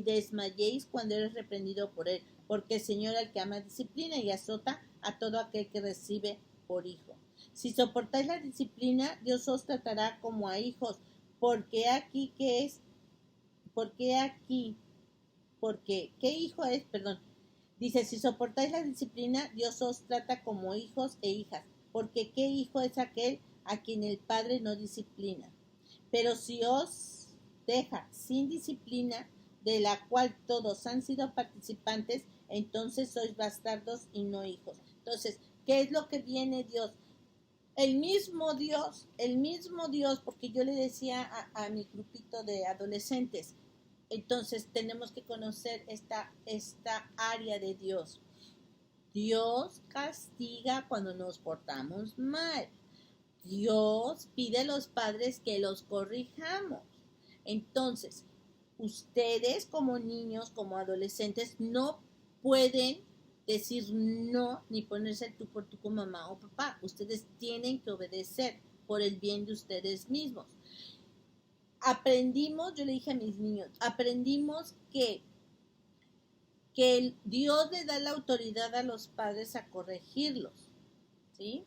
[SPEAKER 1] desmayéis cuando eres reprendido por él, porque el Señor al que ama disciplina y azota a todo aquel que recibe por hijo. Si soportáis la disciplina, Dios os tratará como a hijos, porque ¿qué hijo es? Perdón. Dice, si soportáis la disciplina, Dios os trata como hijos e hijas, porque ¿qué hijo es aquel a quien el Padre no disciplina? Pero si os deja sin disciplina, de la cual todos han sido participantes, entonces sois bastardos y no hijos. Entonces, ¿qué es lo que viene Dios? El mismo Dios, porque yo le decía a mi grupito de adolescentes, entonces tenemos que conocer esta área de Dios. Dios castiga cuando nos portamos mal. Dios pide a los padres que los corrijamos. Entonces, ustedes como niños, como adolescentes, no pueden decir no ni ponerse el tú por tú con mamá o papá. Ustedes tienen que obedecer por el bien de ustedes mismos. Aprendimos, yo le dije a mis niños, aprendimos que Dios le da la autoridad a los padres a corregirlos, ¿sí?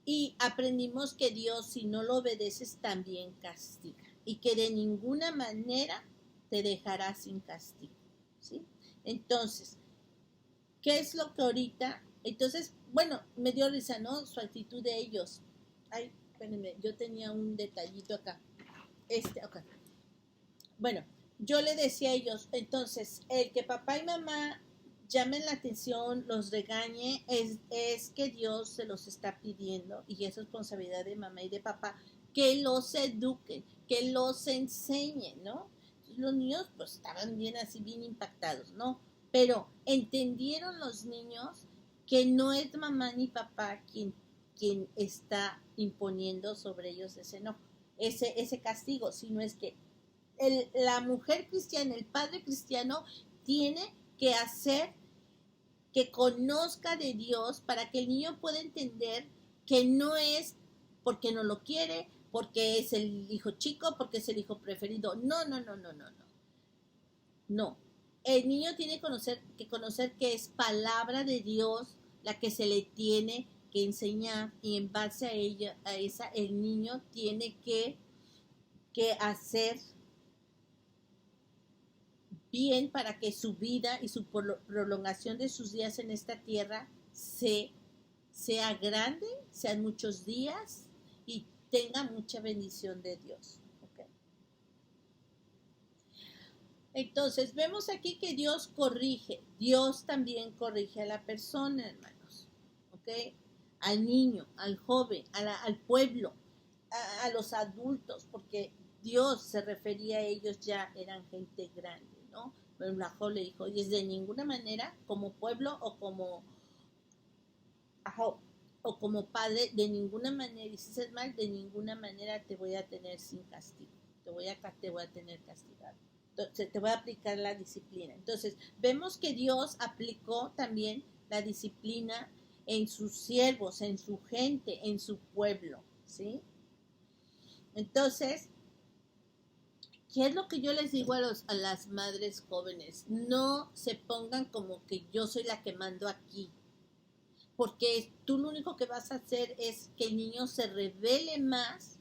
[SPEAKER 1] Y aprendimos que Dios, si no lo obedeces, también castiga. Y que de ninguna manera te dejará sin castigo, ¿sí? Entonces, ¿qué es lo que ahorita? Entonces, bueno, me dio risa, ¿no? Su actitud de ellos. Ay, espérenme, yo tenía un detallito acá. Okay. Bueno, yo le decía a ellos, entonces, el que papá y mamá llamen la atención, los regañe, es que Dios se los está pidiendo y es responsabilidad de mamá y de papá que los eduquen, que los enseñen, ¿no? Los niños pues estaban bien así, bien impactados, ¿no? Pero entendieron los niños que no es mamá ni papá quien está imponiendo sobre ellos ese no, ese castigo, sino es que la mujer cristiana, el padre cristiano, tiene que hacer que conozca de Dios para que el niño pueda entender que no es porque no lo quiere, porque es el hijo chico, porque es el hijo preferido. No, no, no, no, no, no. No. El niño tiene que conocer que es palabra de Dios la que se le tiene que enseñar y en base a ella, a esa, el niño tiene que hacer bien para que su vida y su prolongación de sus días en esta tierra sea grande, sean muchos días y tenga mucha bendición de Dios. ¿Okay? Entonces, vemos aquí que Dios corrige. Dios también corrige a la persona, hermanos. ¿Ok? Al niño, al joven, al pueblo, a los adultos, porque Dios se refería a ellos ya, eran gente grande, ¿no? Pero Jacob le dijo, y es de ninguna manera, como pueblo o como padre, de ninguna manera, y si haces mal, de ninguna manera te voy a tener sin castigo, te voy a tener castigado. Entonces, te voy a aplicar la disciplina. Entonces, vemos que Dios aplicó también la disciplina en sus siervos, en su gente, en su pueblo, ¿sí? Entonces, ¿qué es lo que yo les digo a las madres jóvenes? No se pongan como que yo soy la que mando aquí, porque tú lo único que vas a hacer es que el niño se revele más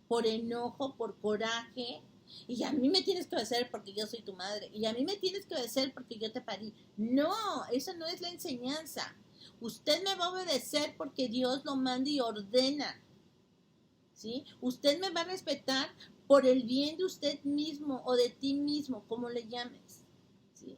[SPEAKER 1] por enojo, por coraje, y a mí me tienes que obedecer porque yo soy tu madre, y a mí me tienes que obedecer porque yo te parí. No, esa no es la enseñanza. Usted me va a obedecer porque Dios lo manda y ordena, ¿sí? Usted me va a respetar por el bien de usted mismo o de ti mismo, como le llames, ¿sí?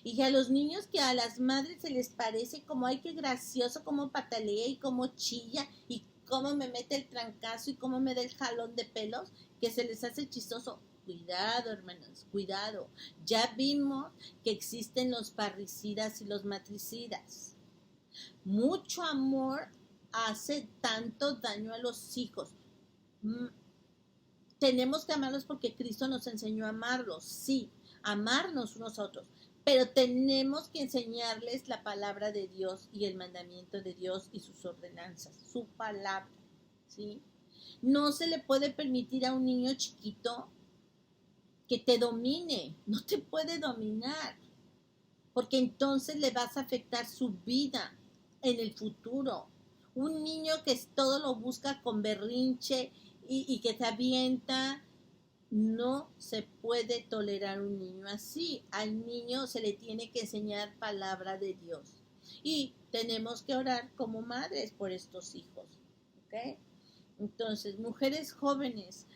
[SPEAKER 1] Y a los niños que a las madres se les parece como, ay, qué gracioso, cómo patalea y cómo chilla y cómo me mete el trancazo y cómo me da el jalón de pelos, que se les hace chistoso. Cuidado, hermanos, cuidado. Ya vimos que existen los parricidas y los matricidas. Mucho amor hace tanto daño a los hijos. Tenemos que amarlos porque Cristo nos enseñó a amarlos, sí, amarnos unos a otros, pero tenemos que enseñarles la palabra de Dios y el mandamiento de Dios y sus ordenanzas, su palabra, ¿sí? No se le puede permitir a un niño chiquito que te domine, no te puede dominar, porque entonces le vas a afectar su vida en el futuro. Un niño que todo lo busca con berrinche y que te avienta, no se puede tolerar un niño así. Al niño se le tiene que enseñar palabra de Dios. Y tenemos que orar como madres por estos hijos. ¿Ok? Entonces, mujeres jóvenes,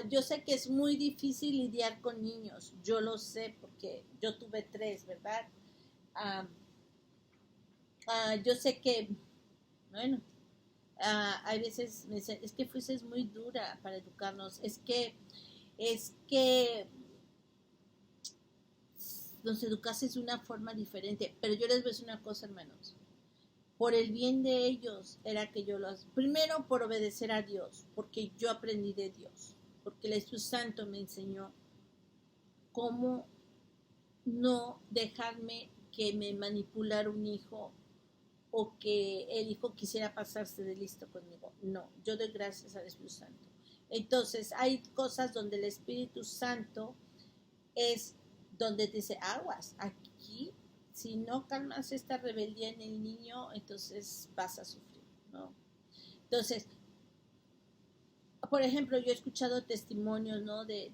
[SPEAKER 1] yo sé que es muy difícil lidiar con niños. Yo lo sé porque yo tuve 3, ¿verdad? Uh, yo sé que, bueno, hay veces me dicen, es que fuiste muy dura para educarnos. Es que nos educaste de una forma diferente. Pero yo les voy a decir una cosa, hermanos. por el bien de ellos era que yo los, primero por obedecer a Dios, porque yo aprendí de Dios, porque el Espíritu Santo me enseñó cómo no dejarme que me manipulara un hijo o que el hijo quisiera pasarse de listo conmigo. No, yo doy gracias al Espíritu Santo. Entonces hay cosas donde el Espíritu Santo es donde dice aguas, aquí si no calmas esta rebeldía en el niño, entonces vas a sufrir, ¿no? Entonces, por ejemplo, yo he escuchado testimonios, ¿no? De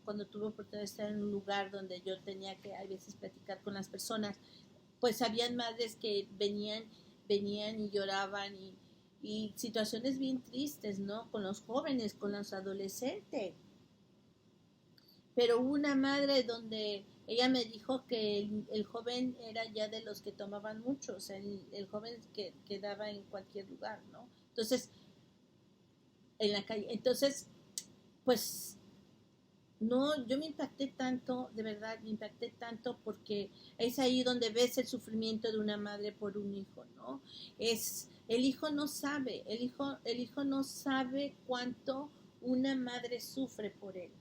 [SPEAKER 1] cuando tuve oportunidad de estar en un lugar donde yo tenía que a veces platicar con las personas, pues habían madres que venían y lloraban y situaciones bien tristes, ¿no? Con los jóvenes, con los adolescentes. Pero una madre donde ella me dijo que el joven era ya de los que tomaban mucho, o sea, el joven que quedaba en cualquier lugar, ¿no? Entonces, en la calle. Entonces, pues, no, yo me impacté tanto, de verdad, me impacté tanto porque es ahí donde ves el sufrimiento de una madre por un hijo, ¿no? El hijo no sabe, el hijo no sabe cuánto una madre sufre por él.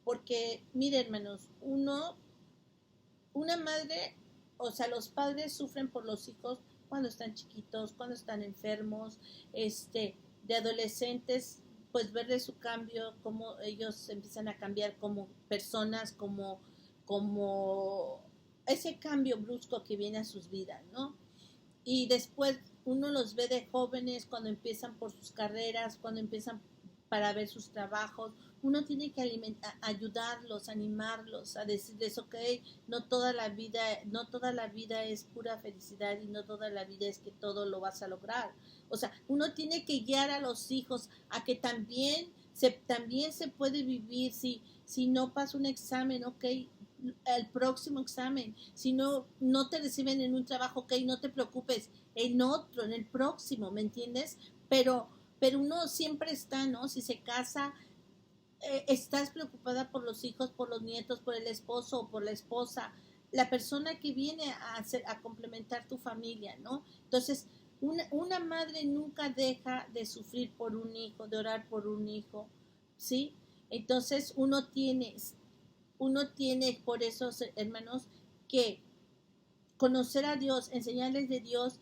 [SPEAKER 1] Porque, mire, hermanos, una madre, o sea, los padres sufren por los hijos cuando están chiquitos, cuando están enfermos, de adolescentes, pues verle su cambio, cómo ellos empiezan a cambiar como personas, como ese cambio brusco que viene a sus vidas, ¿no? Y después uno los ve de jóvenes cuando empiezan por sus carreras, cuando empiezan para ver sus trabajos, uno tiene que ayudarlos, animarlos, a decirles, ok, no toda la vida es pura felicidad y no toda la vida es que todo lo vas a lograr. O sea, uno tiene que guiar a los hijos a que también se puede vivir si no pasa un examen, ok, el próximo examen, si no te reciben en un trabajo, ok, no te preocupes, en otro, en el próximo, ¿me entiendes? Pero uno siempre está, ¿no? Si se casa, estás preocupada por los hijos, por los nietos, por el esposo o por la esposa, la persona que viene a complementar tu familia, ¿no? Entonces, una madre nunca deja de sufrir por un hijo, de orar por un hijo, ¿sí? Entonces, uno tiene por eso, hermanos, que conocer a Dios, enseñarles de Dios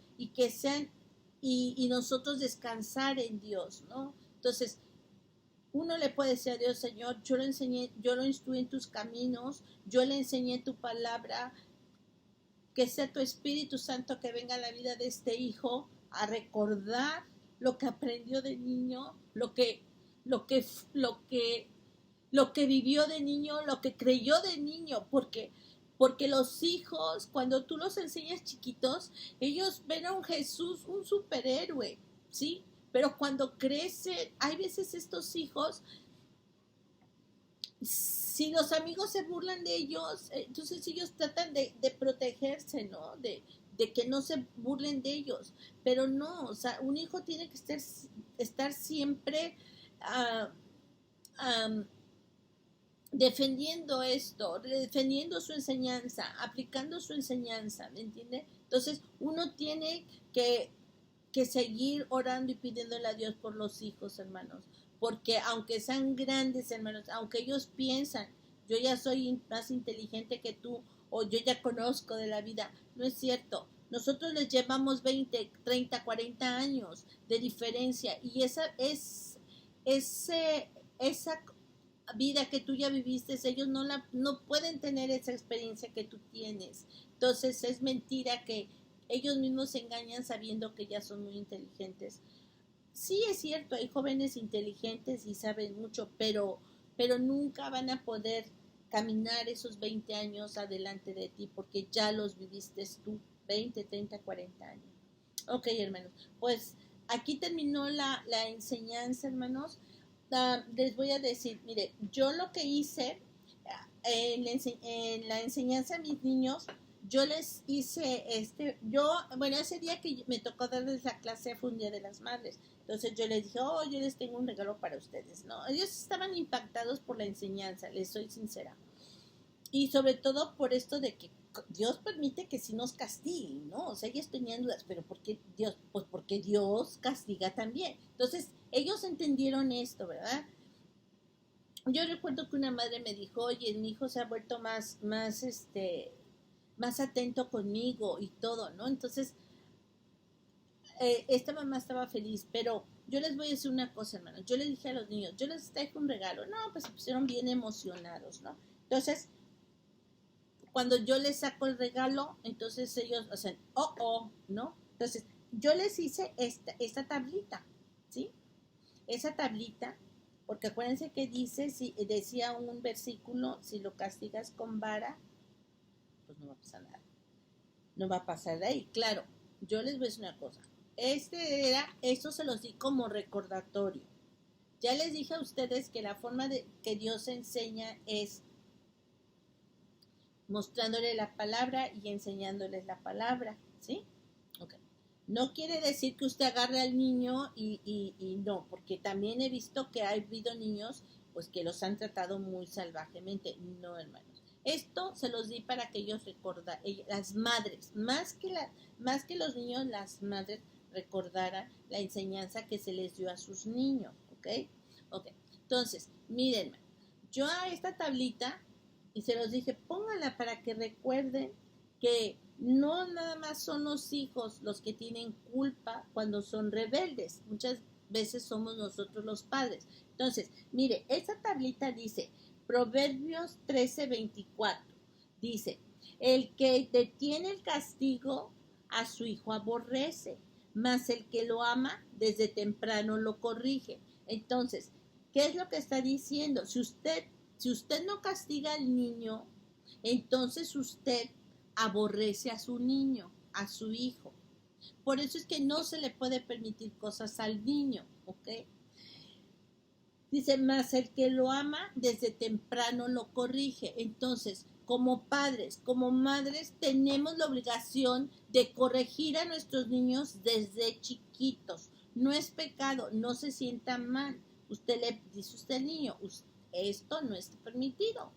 [SPEAKER 1] y nosotros descansar en Dios, ¿no? Entonces, uno le puede decir a Dios, Señor, yo lo instruí en tus caminos, yo le enseñé tu palabra, que sea tu Espíritu Santo que venga a la vida de este hijo a recordar lo que aprendió de niño, lo que vivió de niño, lo que creyó de niño, porque los hijos, cuando tú los enseñas chiquitos, ellos ven a un Jesús, un superhéroe, ¿sí? Pero cuando crecen, hay veces estos hijos, si los amigos se burlan de ellos, entonces ellos tratan de protegerse, ¿no? De que no se burlen de ellos. Pero no, o sea, un hijo tiene que estar siempre uh, um, defendiendo esto, defendiendo su enseñanza, aplicando su enseñanza, ¿me entiende? Entonces, uno tiene que seguir orando y pidiéndole a Dios por los hijos, hermanos, porque aunque sean grandes, hermanos, aunque ellos piensan, yo ya soy más inteligente que tú, o yo ya conozco de la vida, no es cierto. Nosotros les llevamos 20, 30, 40 años de diferencia y esa vida que tú ya viviste, ellos no pueden tener esa experiencia que tú tienes. Entonces es mentira que ellos mismos se engañan sabiendo que ya son muy inteligentes. Sí es cierto, hay jóvenes inteligentes y saben mucho, pero nunca van a poder caminar esos 20 años adelante de ti porque ya los viviste tú, 20, 30, 40 años. Ok, hermanos, pues aquí terminó la enseñanza, hermanos. Les voy a decir, mire, yo lo que hice en la enseñanza a mis niños, yo les hice bueno, ese día que me tocó darles la clase fue un día de las madres, entonces yo les dije, oh, yo les tengo un regalo para ustedes, ¿no? Ellos estaban impactados por la enseñanza, les soy sincera, y sobre todo por esto de que Dios permite que sí nos castiguen, ¿no? O sea, ellos tenían dudas, pero ¿por qué Dios? Pues porque Dios castiga también. Entonces, ellos entendieron esto, ¿verdad? Yo recuerdo que una madre me dijo, oye, mi hijo se ha vuelto más atento conmigo y todo, ¿no? Entonces, esta mamá estaba feliz, pero yo les voy a decir una cosa, hermano. Yo le dije a los niños, yo les traje un regalo. No, pues se pusieron bien emocionados, ¿no? Entonces, cuando yo les saco el regalo, entonces ellos hacen, ¿no? Entonces, yo les hice esta tablita, ¿sí? Esa tablita, porque acuérdense que decía un versículo, si lo castigas con vara, pues no va a pasar nada. No va a pasar de ahí. Claro, yo les voy a decir una cosa. Esto se los di como recordatorio. Ya les dije a ustedes que la forma de que Dios enseña es mostrándole la palabra y enseñándoles la palabra, ¿sí? Ok. No quiere decir que usted agarre al niño y no, porque también he visto que ha habido niños pues que los han tratado muy salvajemente. No, hermanos. Esto se los di para que ellos recordaran, las madres, más que los niños, las madres recordaran la enseñanza que se les dio a sus niños, ¿ok? Ok. Entonces, miren, yo a esta tablita, y se los dije, póngala para que recuerden que no nada más son los hijos los que tienen culpa cuando son rebeldes. Muchas veces somos nosotros los padres. Entonces, mire, esa tablita dice, Proverbios 13:24. Dice, el que detiene el castigo a su hijo aborrece, mas el que lo ama desde temprano lo corrige. Entonces, ¿qué es lo que está diciendo? Si usted no castiga al niño, entonces usted aborrece a su niño, a su hijo. Por eso es que no se le puede permitir cosas al niño, ¿ok? Dice, más el que lo ama desde temprano lo corrige. Entonces, como padres, como madres, tenemos la obligación de corregir a nuestros niños desde chiquitos. No es pecado, no se sienta mal. Usted le dice usted al niño, esto no está permitido.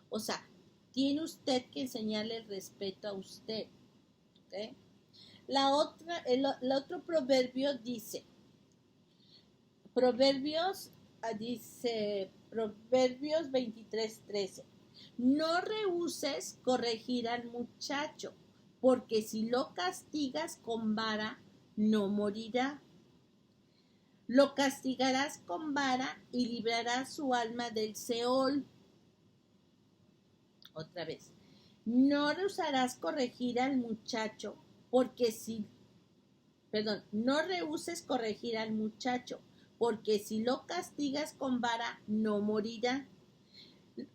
[SPEAKER 1] O sea, tiene usted que enseñarle el respeto a usted. ¿Okay? El otro proverbio dice, Proverbios 23:13. No rehuses corregir al muchacho, porque si lo castigas con vara, no morirá. Lo castigarás con vara y librarás su alma del Seol. Otra vez. No rehusarás corregir al muchacho, no rehuses corregir al muchacho, porque si lo castigas con vara, no morirá.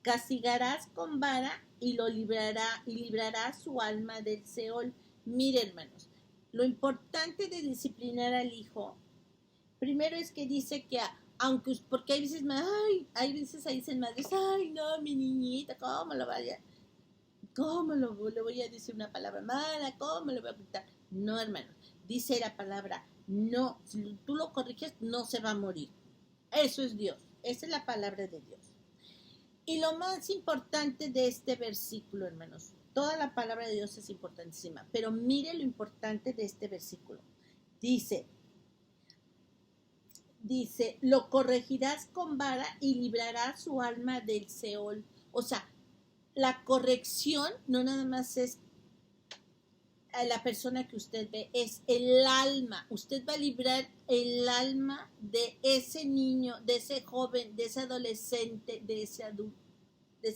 [SPEAKER 1] Castigarás con vara y librará su alma del Seol. Mire, hermanos, lo importante de disciplinar al hijo, primero es que dice que porque hay veces, hay veces ahí dicen madres, ay no, mi niñita, ¿cómo le voy a decir una palabra mala? ¿Cómo le voy a gritar? No, hermano, dice la palabra, no, si tú lo corriges, no se va a morir. Eso es Dios, esa es la palabra de Dios. Y lo más importante de este versículo, hermanos, toda la palabra de Dios es importantísima, pero mire lo importante de este versículo. Dice, lo corregirás con vara y librarás su alma del Seol. O sea, la corrección no nada más es a la persona que usted ve, es el alma. Usted va a librar el alma de ese niño, de ese joven, de ese adolescente, de ese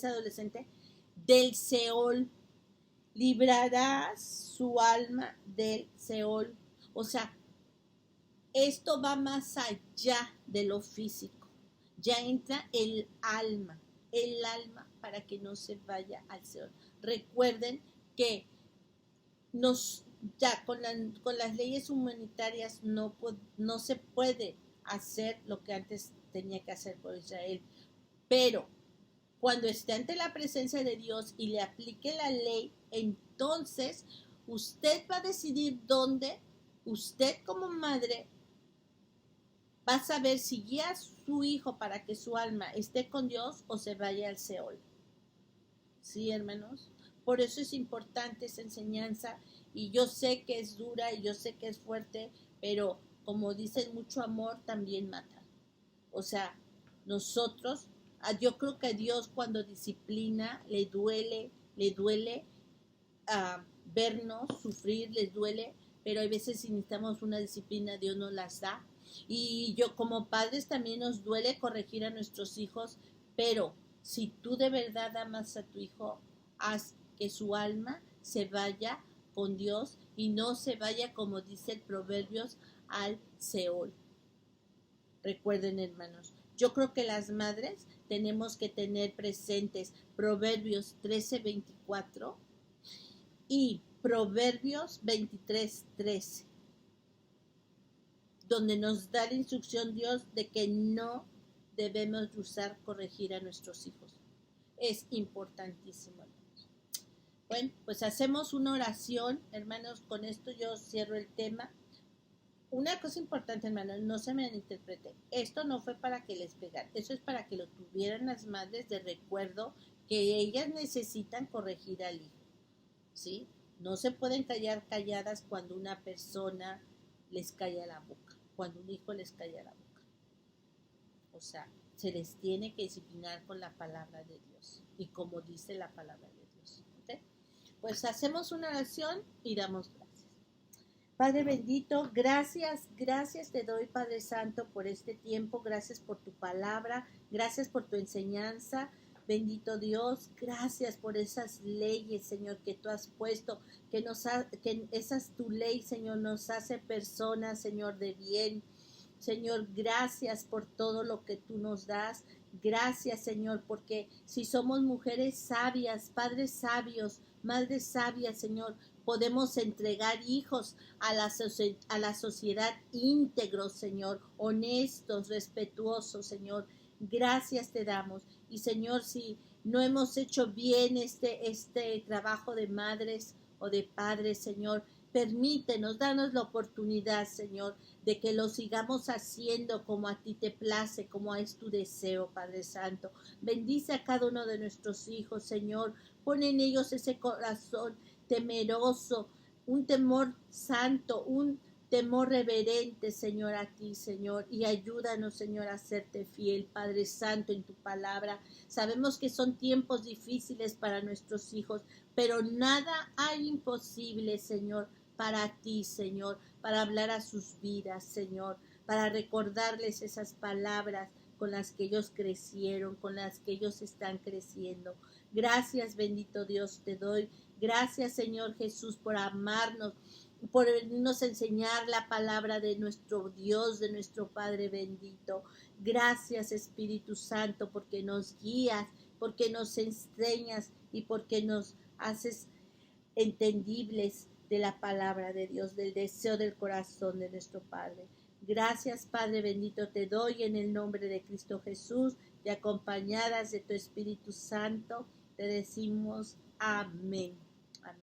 [SPEAKER 1] adolescente, del Seol. Librarás su alma del Seol. O sea, esto va más allá de lo físico. Ya entra el alma para que no se vaya al Seol. Recuerden que ya con las leyes humanitarias no se puede hacer lo que antes tenía que hacer por Israel. Pero cuando esté ante la presencia de Dios y le aplique la ley, entonces usted va a decidir dónde, usted como madre va a saber si guía a su hijo para que su alma esté con Dios o se vaya al Seol. ¿Sí, hermanos? Por eso es importante esa enseñanza y yo sé que es dura y yo sé que es fuerte, pero como dicen, mucho amor también mata. O sea, nosotros, yo creo que a Dios cuando disciplina le duele vernos sufrir, les duele, pero hay veces si necesitamos una disciplina, Dios nos las da. Y yo como padres también nos duele corregir a nuestros hijos, pero si tú de verdad amas a tu hijo, haz que su alma se vaya con Dios y no se vaya, como dice el Proverbios, al Seol. Recuerden, hermanos, yo creo que las madres tenemos que tener presentes Proverbios 13:24 y Proverbios 23:13, donde nos da la instrucción Dios de que no debemos usar corregir a nuestros hijos. Es importantísimo, hermanos. Bueno, pues hacemos una oración, hermanos, con esto yo cierro el tema. Una cosa importante, hermanos, no se me malinterprete. Esto no fue para que les pegaran, eso es para que lo tuvieran las madres de recuerdo que ellas necesitan corregir al hijo, ¿sí? No se pueden callar calladas cuando una persona les calla la boca, cuando un hijo les calla la boca. O sea, se les tiene que disciplinar con la palabra de Dios y como dice la palabra de Dios. ¿Okay? Pues hacemos una oración y damos gracias. Padre bendito, gracias te doy, Padre Santo, por este tiempo, gracias por tu palabra, gracias por tu enseñanza, bendito Dios, gracias por esas leyes, Señor, que tú has puesto, que esa es tu ley, Señor, nos hace personas, Señor, de bien. Señor, gracias por todo lo que tú nos das. Gracias, Señor, porque si somos mujeres sabias, padres sabios, madres sabias, Señor, podemos entregar hijos a la sociedad íntegros, Señor, honestos, respetuosos, Señor. Gracias te damos. Y, Señor, si no hemos hecho bien este trabajo de madres o de padres, Señor, permítenos, danos la oportunidad, Señor, de que lo sigamos haciendo como a ti te place, como es tu deseo, Padre Santo. Bendice a cada uno de nuestros hijos, Señor. Pon en ellos ese corazón temeroso, un temor santo, un temor reverente, Señor, a ti, Señor, y ayúdanos, Señor, a serte fiel, Padre Santo, en tu palabra. Sabemos que son tiempos difíciles para nuestros hijos, pero nada hay imposible, Señor, para ti, Señor, para hablar a sus vidas, Señor, para recordarles esas palabras con las que ellos crecieron, con las que ellos están creciendo. Gracias, bendito Dios, te doy. Gracias, Señor Jesús, por amarnos, por venirnos a enseñar la palabra de nuestro Dios, de nuestro Padre bendito. Gracias, Espíritu Santo, porque nos guías, porque nos enseñas y porque nos haces entendibles de la palabra de Dios, del deseo del corazón de nuestro Padre. Gracias, Padre bendito, te doy en el nombre de Cristo Jesús y acompañadas de tu Espíritu Santo, te decimos amén.